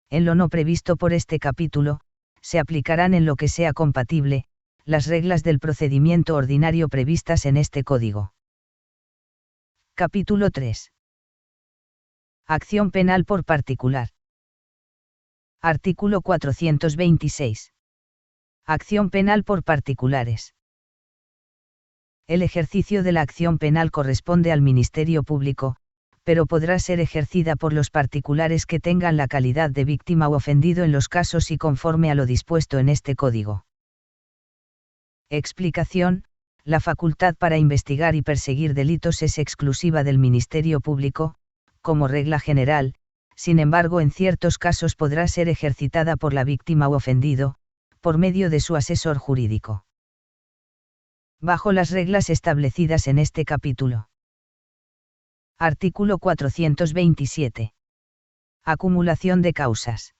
En lo no previsto por este capítulo, se aplicarán en lo que sea compatible, las reglas del procedimiento ordinario previstas en este Código. Capítulo 3. Acción penal por particular. Artículo 426. Acción penal por particulares. El ejercicio de la acción penal corresponde al Ministerio Público, pero podrá ser ejercida por los particulares que tengan la calidad de víctima u ofendido en los casos y conforme a lo dispuesto en este Código. Explicación: la facultad para investigar y perseguir delitos es exclusiva del Ministerio Público, como regla general, sin embargo en ciertos casos podrá ser ejercitada por la víctima u ofendido, por medio de su asesor jurídico. Bajo las reglas establecidas en este capítulo. Artículo 427. Acumulación de causas.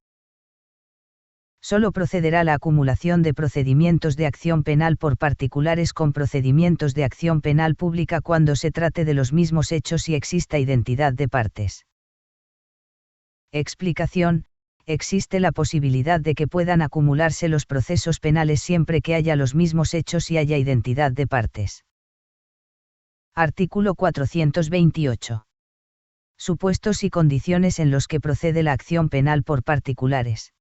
Solo procederá la acumulación de procedimientos de acción penal por particulares con procedimientos de acción penal pública cuando se trate de los mismos hechos y exista identidad de partes. Explicación: existe la posibilidad de que puedan acumularse los procesos penales siempre que haya los mismos hechos y haya identidad de partes. Artículo 428. Supuestos y condiciones en los que procede la acción penal por particulares.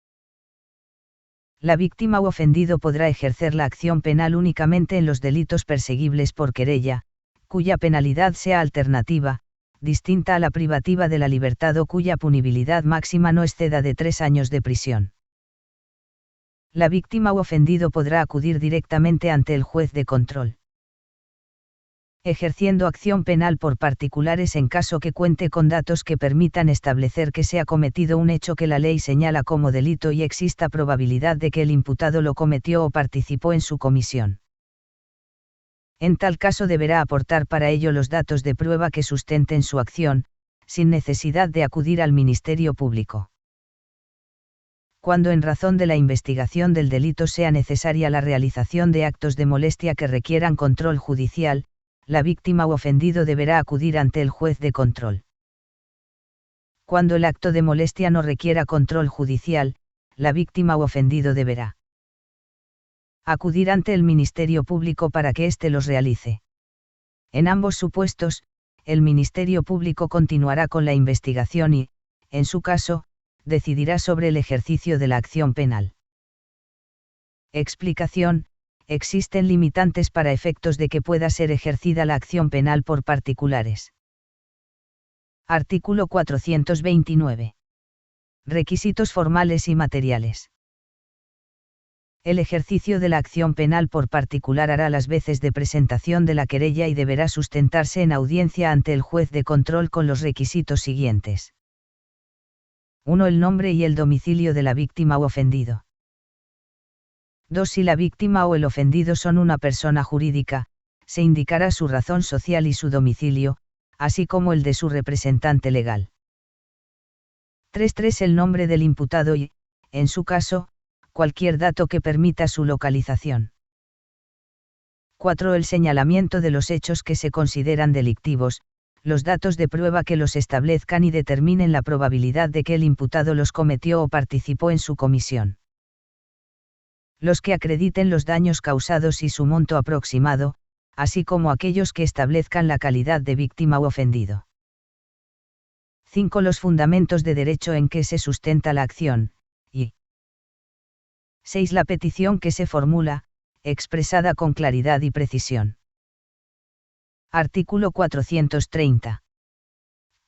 La víctima u ofendido podrá ejercer la acción penal únicamente en los delitos perseguibles por querella, cuya penalidad sea alternativa, distinta a la privativa de la libertad o cuya punibilidad máxima no exceda de 3 años de prisión. La víctima u ofendido podrá acudir directamente ante el juez de control, ejerciendo acción penal por particulares en caso que cuente con datos que permitan establecer que se ha cometido un hecho que la ley señala como delito y exista probabilidad de que el imputado lo cometió o participó en su comisión. En tal caso deberá aportar para ello los datos de prueba que sustenten su acción, sin necesidad de acudir al Ministerio Público. Cuando en razón de la investigación del delito sea necesaria la realización de actos de molestia que requieran control judicial, la víctima u ofendido deberá acudir ante el juez de control. Cuando el acto de molestia no requiera control judicial, la víctima u ofendido deberá acudir ante el Ministerio Público para que éste los realice. En ambos supuestos, el Ministerio Público continuará con la investigación y, en su caso, decidirá sobre el ejercicio de la acción penal. Explicación: existen limitantes para efectos de que pueda ser ejercida la acción penal por particulares. Artículo 429. Requisitos formales y materiales. El ejercicio de la acción penal por particular hará las veces de presentación de la querella y deberá sustentarse en audiencia ante el juez de control con los requisitos siguientes. 1. El nombre y el domicilio de la víctima u ofendido. 2. Si la víctima o el ofendido son una persona jurídica, se indicará su razón social y su domicilio, así como el de su representante legal. 3. El nombre del imputado y, en su caso, cualquier dato que permita su localización. 4. El señalamiento de los hechos que se consideran delictivos, los datos de prueba que los establezcan y determinen la probabilidad de que el imputado los cometió o participó en su comisión. Los que acrediten los daños causados y su monto aproximado, así como aquellos que establezcan la calidad de víctima u ofendido. 5. Los fundamentos de derecho en que se sustenta la acción, y 6. La petición que se formula, expresada con claridad y precisión. Artículo 430.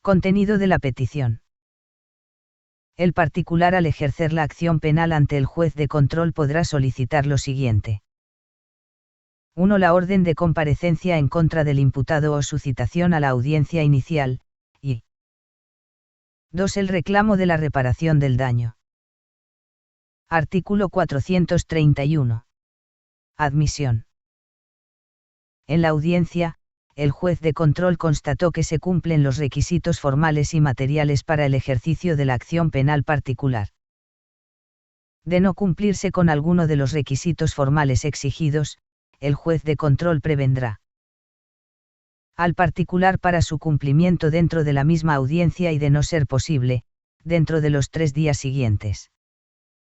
Contenido de la petición. El particular al ejercer la acción penal ante el juez de control podrá solicitar lo siguiente. 1. La orden de comparecencia en contra del imputado o su citación a la audiencia inicial, y 2. El reclamo de la reparación del daño. Artículo 431. Admisión. En la audiencia, el juez de control constató que se cumplen los requisitos formales y materiales para el ejercicio de la acción penal particular. De no cumplirse con alguno de los requisitos formales exigidos, el juez de control prevendrá al particular para su cumplimiento dentro de la misma audiencia y de no ser posible, dentro de los 3 días siguientes.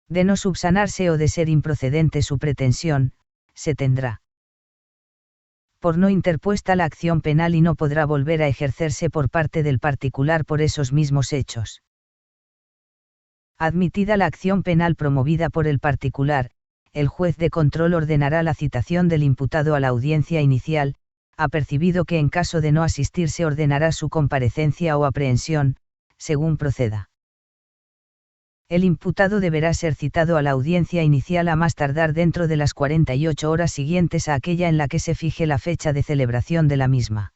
De no subsanarse o de ser improcedente su pretensión, se tendrá por no interpuesta la acción penal y no podrá volver a ejercerse por parte del particular por esos mismos hechos. Admitida la acción penal promovida por el particular, el juez de control ordenará la citación del imputado a la audiencia inicial, apercibido que en caso de no asistirse ordenará su comparecencia o aprehensión, según proceda. El imputado deberá ser citado a la audiencia inicial a más tardar dentro de las 48 horas siguientes a aquella en la que se fije la fecha de celebración de la misma.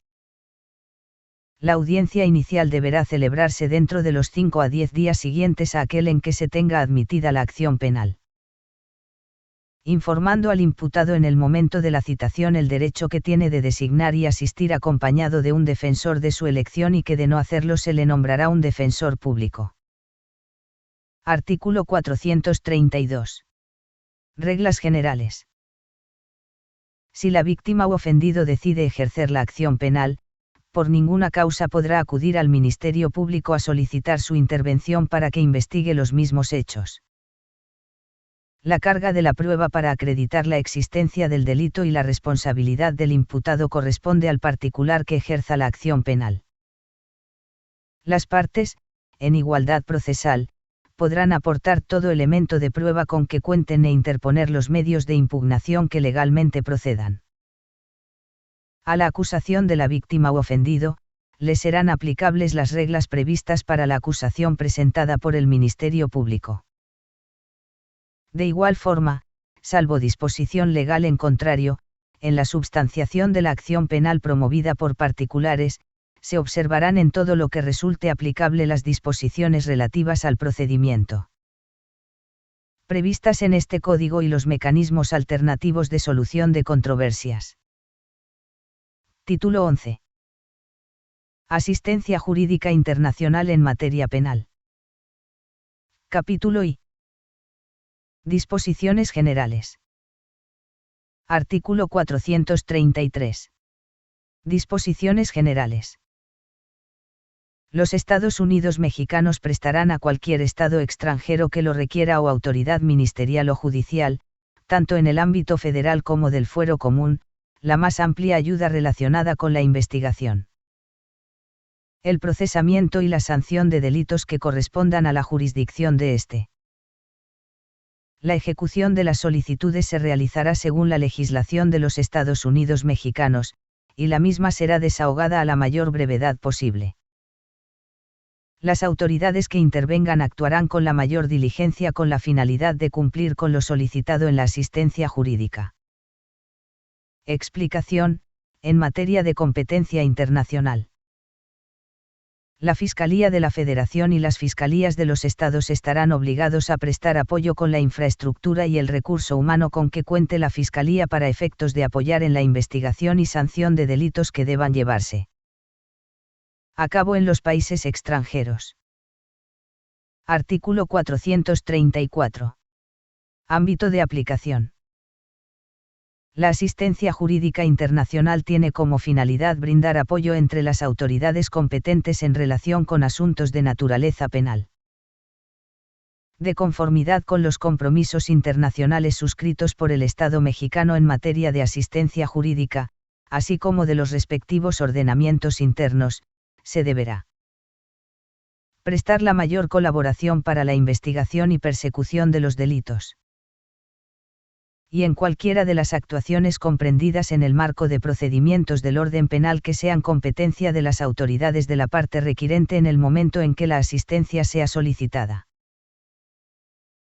La audiencia inicial deberá celebrarse dentro de los 5 a 10 días siguientes a aquel en que se tenga admitida la acción penal. Informando al imputado en el momento de la citación el derecho que tiene de designar y asistir acompañado de un defensor de su elección y que de no hacerlo se le nombrará un defensor público. Artículo 432. Reglas generales. Si la víctima u ofendido decide ejercer la acción penal, por ninguna causa podrá acudir al Ministerio Público a solicitar su intervención para que investigue los mismos hechos. La carga de la prueba para acreditar la existencia del delito y la responsabilidad del imputado corresponde al particular que ejerza la acción penal. Las partes, en igualdad procesal, podrán aportar todo elemento de prueba con que cuenten e interponer los medios de impugnación que legalmente procedan. A la acusación de la víctima u ofendido, le serán aplicables las reglas previstas para la acusación presentada por el Ministerio Público. De igual forma, salvo disposición legal en contrario, en la substanciación de la acción penal promovida por particulares, se observarán en todo lo que resulte aplicable las disposiciones relativas al procedimiento previstas en este código y los mecanismos alternativos de solución de controversias. Título 11. Asistencia jurídica internacional en materia penal. Capítulo I. Disposiciones generales. Artículo 433. Disposiciones generales. Los Estados Unidos mexicanos prestarán a cualquier Estado extranjero que lo requiera o autoridad ministerial o judicial, tanto en el ámbito federal como del fuero común, la más amplia ayuda relacionada con la investigación, el procesamiento y la sanción de delitos que correspondan a la jurisdicción de éste. La ejecución de las solicitudes se realizará según la legislación de los Estados Unidos mexicanos, y la misma será desahogada a la mayor brevedad posible. Las autoridades que intervengan actuarán con la mayor diligencia con la finalidad de cumplir con lo solicitado en la asistencia jurídica. Explicación, en materia de competencia internacional. La Fiscalía de la Federación y las Fiscalías de los Estados estarán obligados a prestar apoyo con la infraestructura y el recurso humano con que cuente la Fiscalía para efectos de apoyar en la investigación y sanción de delitos que deban llevarse a cabo en los países extranjeros. Artículo 434. Ámbito de aplicación. La asistencia jurídica internacional tiene como finalidad brindar apoyo entre las autoridades competentes en relación con asuntos de naturaleza penal. De conformidad con los compromisos internacionales suscritos por el Estado mexicano en materia de asistencia jurídica, así como de los respectivos ordenamientos internos, se deberá prestar la mayor colaboración para la investigación y persecución de los delitos, y en cualquiera de las actuaciones comprendidas en el marco de procedimientos del orden penal que sean competencia de las autoridades de la parte requirente en el momento en que la asistencia sea solicitada.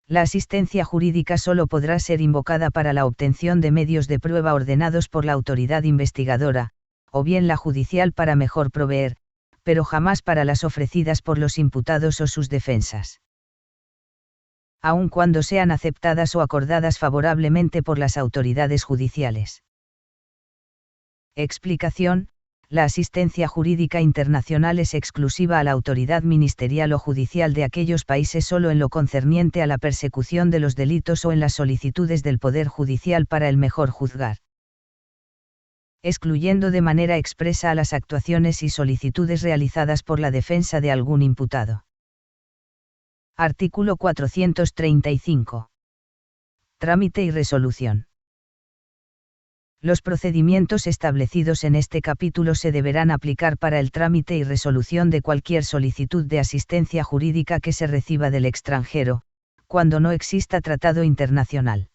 La asistencia jurídica solo podrá ser invocada para la obtención de medios de prueba ordenados por la autoridad investigadora, o bien la judicial para mejor proveer, pero jamás para las ofrecidas por los imputados o sus defensas, aun cuando sean aceptadas o acordadas favorablemente por las autoridades judiciales. Explicación: la asistencia jurídica internacional es exclusiva a la autoridad ministerial o judicial de aquellos países solo en lo concerniente a la persecución de los delitos o en las solicitudes del Poder Judicial para el mejor juzgar, excluyendo de manera expresa a las actuaciones y solicitudes realizadas por la defensa de algún imputado. Artículo 435. Trámite y resolución. Los procedimientos establecidos en este capítulo se deberán aplicar para el trámite y resolución de cualquier solicitud de asistencia jurídica que se reciba del extranjero, cuando no exista tratado internacional.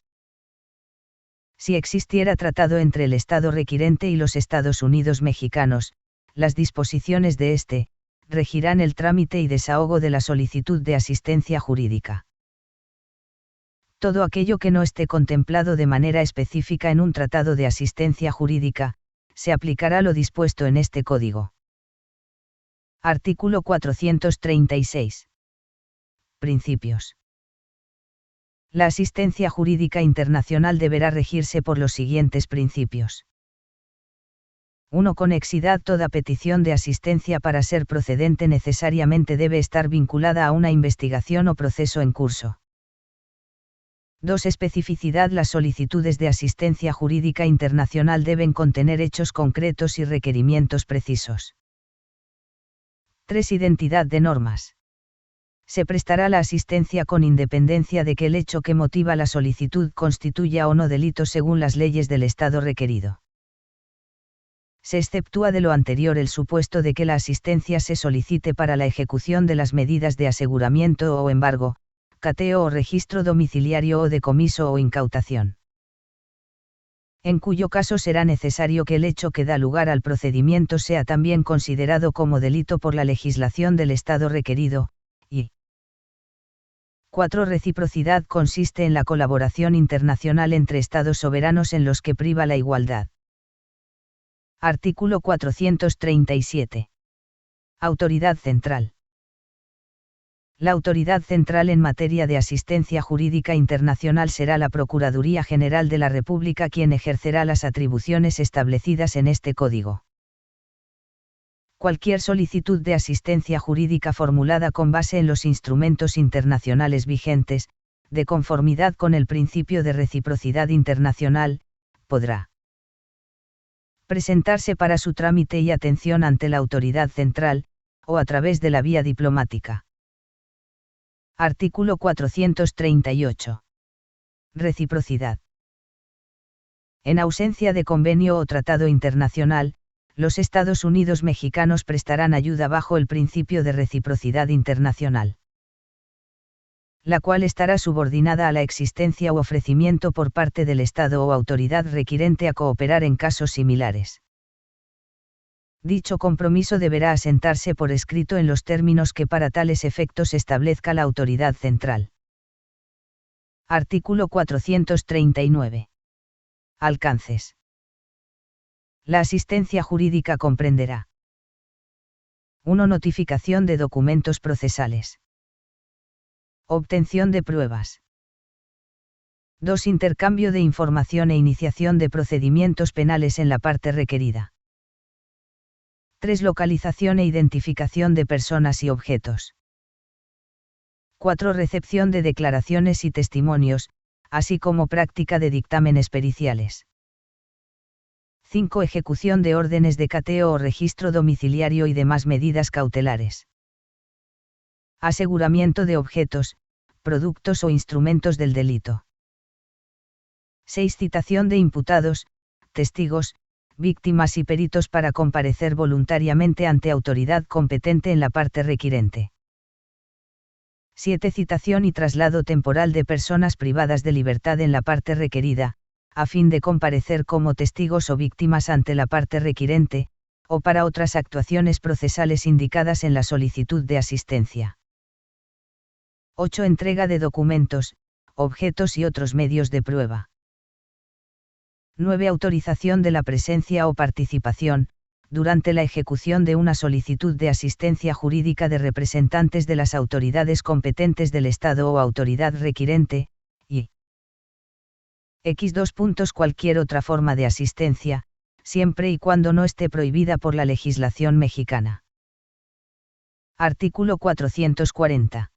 Si existiera tratado entre el Estado requirente y los Estados Unidos mexicanos, las disposiciones de este regirán el trámite y desahogo de la solicitud de asistencia jurídica. Todo aquello que no esté contemplado de manera específica en un tratado de asistencia jurídica, se aplicará lo dispuesto en este Código. Artículo 436. Principios. La asistencia jurídica internacional deberá regirse por los siguientes principios. 1. Conexidad. Toda petición de asistencia para ser procedente necesariamente debe estar vinculada a una investigación o proceso en curso. 2. Especificidad. Las solicitudes de asistencia jurídica internacional deben contener hechos concretos y requerimientos precisos. 3. Identidad de normas. Se prestará la asistencia con independencia de que el hecho que motiva la solicitud constituya o no delito según las leyes del Estado requerido. Se exceptúa de lo anterior el supuesto de que la asistencia se solicite para la ejecución de las medidas de aseguramiento o embargo, cateo o registro domiciliario o decomiso o incautación, en cuyo caso será necesario que el hecho que da lugar al procedimiento sea también considerado como delito por la legislación del Estado requerido, y 4. Reciprocidad. Consiste en la colaboración internacional entre Estados soberanos en los que priva la igualdad. Artículo 437. Autoridad central. La autoridad central en materia de asistencia jurídica internacional será la Procuraduría General de la República quien ejercerá las atribuciones establecidas en este Código. Cualquier solicitud de asistencia jurídica formulada con base en los instrumentos internacionales vigentes, de conformidad con el principio de reciprocidad internacional, podrá presentarse para su trámite y atención ante la autoridad central, o a través de la vía diplomática. Artículo 438. Reciprocidad. En ausencia de convenio o tratado internacional, los Estados Unidos mexicanos prestarán ayuda bajo el principio de reciprocidad internacional, la cual estará subordinada a la existencia u ofrecimiento por parte del Estado o autoridad requirente a cooperar en casos similares. Dicho compromiso deberá asentarse por escrito en los términos que para tales efectos establezca la autoridad central. Artículo 439. Alcances. La asistencia jurídica comprenderá: 1. Notificación de documentos procesales. Obtención de pruebas. 2. Intercambio de información e iniciación de procedimientos penales en la parte requerida. 3. Localización e identificación de personas y objetos. 4. Recepción de declaraciones y testimonios, así como práctica de dictámenes periciales. 5. Ejecución de órdenes de cateo o registro domiciliario y demás medidas cautelares. Aseguramiento de objetos, productos o instrumentos del delito. 6. Citación de imputados, testigos, víctimas y peritos para comparecer voluntariamente ante autoridad competente en la parte requirente. 7. Citación y traslado temporal de personas privadas de libertad en la parte requerida, a fin de comparecer como testigos o víctimas ante la parte requirente, o para otras actuaciones procesales indicadas en la solicitud de asistencia. 8. Entrega de documentos, objetos y otros medios de prueba. 9. Autorización de la presencia o participación, durante la ejecución de una solicitud de asistencia jurídica de representantes de las autoridades competentes del Estado o autoridad requirente, y x2. Cualquier otra forma de asistencia, siempre y cuando no esté prohibida por la legislación mexicana. Artículo 440.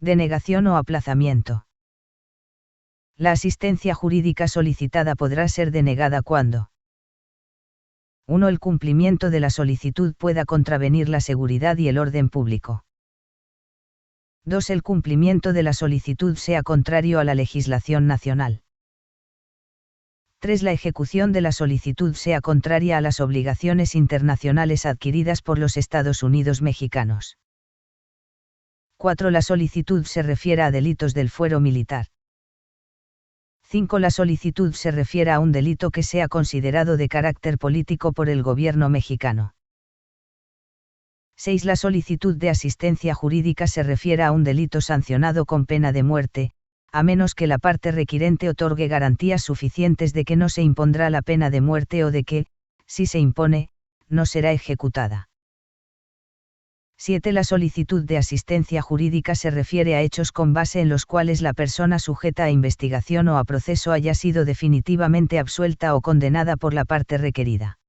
Denegación o aplazamiento. La asistencia jurídica solicitada podrá ser denegada cuando: 1. El cumplimiento de la solicitud pueda contravenir la seguridad y el orden público. 2. El cumplimiento de la solicitud sea contrario a la legislación nacional. 3. La ejecución de la solicitud sea contraria a las obligaciones internacionales adquiridas por los Estados Unidos mexicanos. 4. La solicitud se refiera a delitos del fuero militar. 5. La solicitud se refiera a un delito que sea considerado de carácter político por el gobierno mexicano. 6. La solicitud de asistencia jurídica se refiera a un delito sancionado con pena de muerte, a menos que la parte requirente otorgue garantías suficientes de que no se impondrá la pena de muerte o de que, si se impone, no será ejecutada. 7. La solicitud de asistencia jurídica se refiere a hechos con base en los cuales la persona sujeta a investigación o a proceso haya sido definitivamente absuelta o condenada por la parte requerida.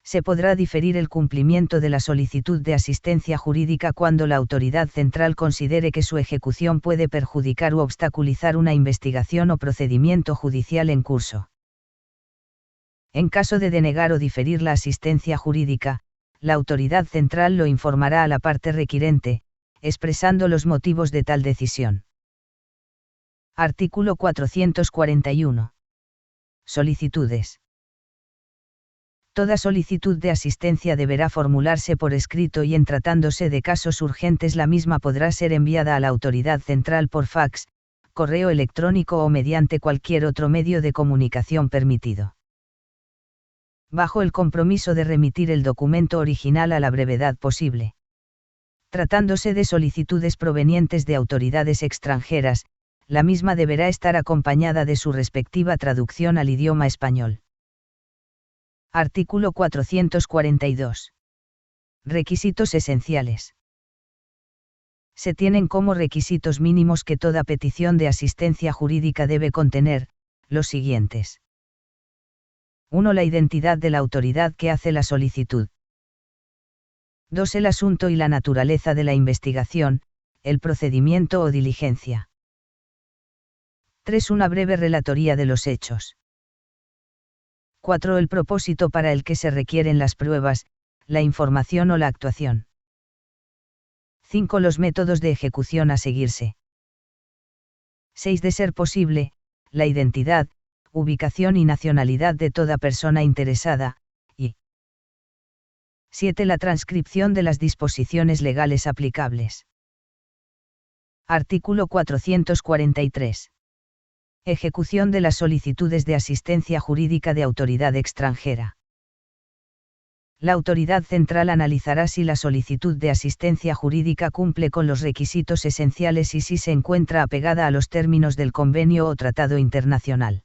Se podrá diferir el cumplimiento de la solicitud de asistencia jurídica cuando la autoridad central considere que su ejecución puede perjudicar u obstaculizar una investigación o procedimiento judicial en curso. En caso de denegar o diferir la asistencia jurídica, la autoridad central lo informará a la parte requirente, expresando los motivos de tal decisión. Artículo 441. Solicitudes. Toda solicitud de asistencia deberá formularse por escrito y en tratándose de casos urgentes la misma podrá ser enviada a la autoridad central por fax, correo electrónico o mediante cualquier otro medio de comunicación permitido, bajo el compromiso de remitir el documento original a la brevedad posible. Tratándose de solicitudes provenientes de autoridades extranjeras, la misma deberá estar acompañada de su respectiva traducción al idioma español. Artículo 442. Requisitos esenciales. Se tienen como requisitos mínimos que toda petición de asistencia jurídica debe contener, los siguientes. 1. La identidad de la autoridad que hace la solicitud. 2. El asunto y la naturaleza de la investigación, el procedimiento o diligencia. 3. Una breve relatoría de los hechos. 4. El propósito para el que se requieren las pruebas, la información o la actuación. 5. Los métodos de ejecución a seguirse. 6. De ser posible, la identidad, ubicación y nacionalidad de toda persona interesada, y 7. La transcripción de las disposiciones legales aplicables. Artículo 443. Ejecución de las solicitudes de asistencia jurídica de autoridad extranjera. La autoridad central analizará si la solicitud de asistencia jurídica cumple con los requisitos esenciales y si se encuentra apegada a los términos del convenio o tratado internacional.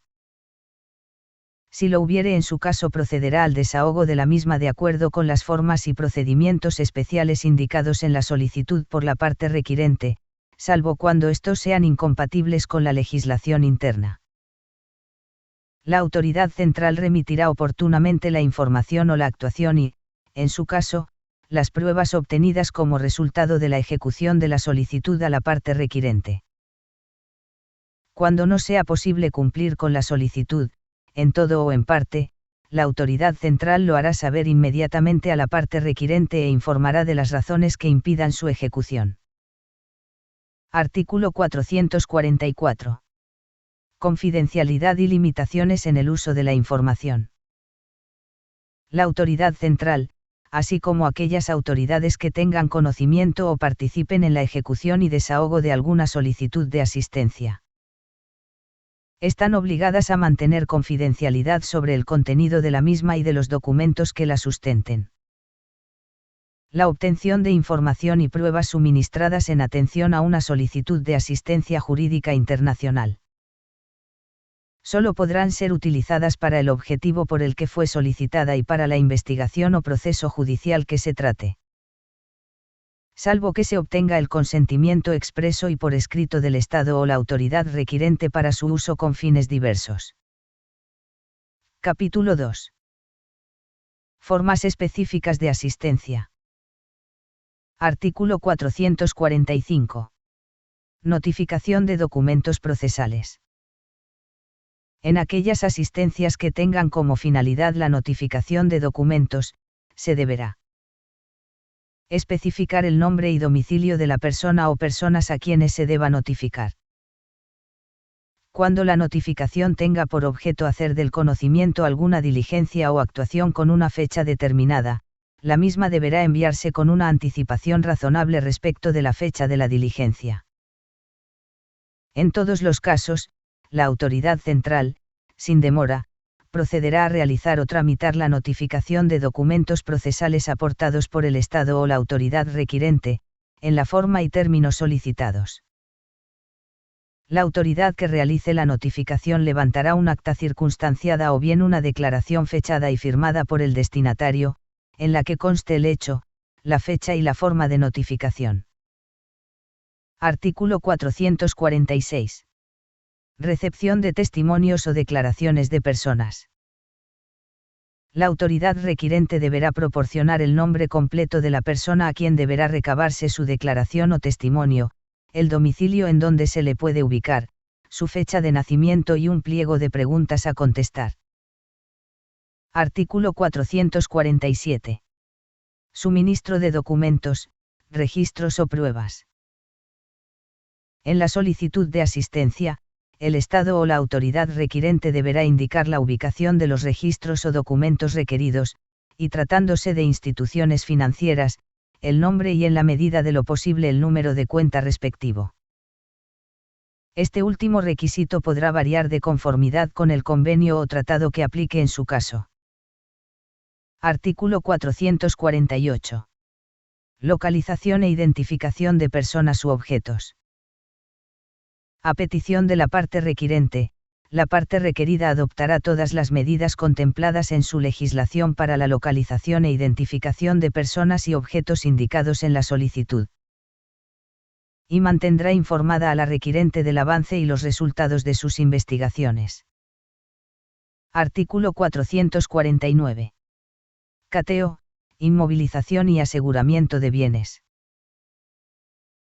Si lo hubiere, en su caso procederá al desahogo de la misma de acuerdo con las formas y procedimientos especiales indicados en la solicitud por la parte requirente, salvo cuando estos sean incompatibles con la legislación interna. La autoridad central remitirá oportunamente la información o la actuación y, en su caso, las pruebas obtenidas como resultado de la ejecución de la solicitud a la parte requirente. Cuando no sea posible cumplir con la solicitud, en todo o en parte, la autoridad central lo hará saber inmediatamente a la parte requirente e informará de las razones que impidan su ejecución. Artículo 444. Confidencialidad y limitaciones en el uso de la información. La autoridad central, así como aquellas autoridades que tengan conocimiento o participen en la ejecución y desahogo de alguna solicitud de asistencia, están obligadas a mantener confidencialidad sobre el contenido de la misma y de los documentos que la sustenten. La obtención de información y pruebas suministradas en atención a una solicitud de asistencia jurídica internacional solo podrán ser utilizadas para el objetivo por el que fue solicitada y para la investigación o proceso judicial que se trate, salvo que se obtenga el consentimiento expreso y por escrito del Estado o la autoridad requirente para su uso con fines diversos. Capítulo 2. Formas específicas de asistencia. Artículo 445. Notificación de documentos procesales. En aquellas asistencias que tengan como finalidad la notificación de documentos, se deberá especificar el nombre y domicilio de la persona o personas a quienes se deba notificar. Cuando la notificación tenga por objeto hacer del conocimiento alguna diligencia o actuación con una fecha determinada, la misma deberá enviarse con una anticipación razonable respecto de la fecha de la diligencia. En todos los casos, la autoridad central, sin demora, procederá a realizar o tramitar la notificación de documentos procesales aportados por el Estado o la autoridad requirente, en la forma y términos solicitados. La autoridad que realice la notificación levantará un acta circunstanciada o bien una declaración fechada y firmada por el destinatario, en la que conste el hecho, la fecha y la forma de notificación. Artículo 446. Recepción de testimonios o declaraciones de personas. La autoridad requirente deberá proporcionar el nombre completo de la persona a quien deberá recabarse su declaración o testimonio, el domicilio en donde se le puede ubicar, su fecha de nacimiento y un pliego de preguntas a contestar. Artículo 447. Suministro de documentos, registros o pruebas. En la solicitud de asistencia, el Estado o la autoridad requirente deberá indicar la ubicación de los registros o documentos requeridos, y tratándose de instituciones financieras, el nombre y en la medida de lo posible el número de cuenta respectivo. Este último requisito podrá variar de conformidad con el convenio o tratado que aplique en su caso. Artículo 448. Localización e identificación de personas u objetos. A petición de la parte requirente, la parte requerida adoptará todas las medidas contempladas en su legislación para la localización e identificación de personas y objetos indicados en la solicitud. Y mantendrá informada a la requirente del avance y los resultados de sus investigaciones. Artículo 449. Cateo, inmovilización y aseguramiento de bienes.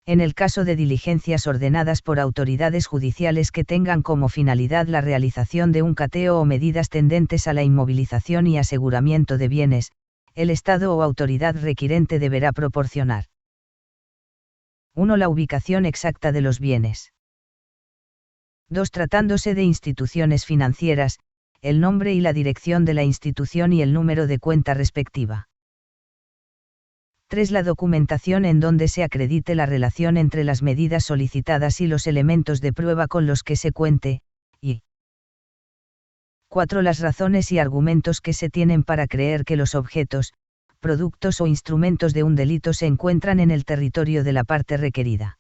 En el caso de diligencias ordenadas por autoridades judiciales que tengan como finalidad la realización de un cateo o medidas tendentes a la inmovilización y aseguramiento de bienes, el Estado o autoridad requirente deberá proporcionar: 1. La ubicación exacta de los bienes. 2. Tratándose de instituciones financieras, el nombre y la dirección de la institución y el número de cuenta respectiva. 3. La documentación en donde se acredite la relación entre las medidas solicitadas y los elementos de prueba con los que se cuente, y 4. Las razones y argumentos que se tienen para creer que los objetos, productos o instrumentos de un delito se encuentran en el territorio de la parte requerida.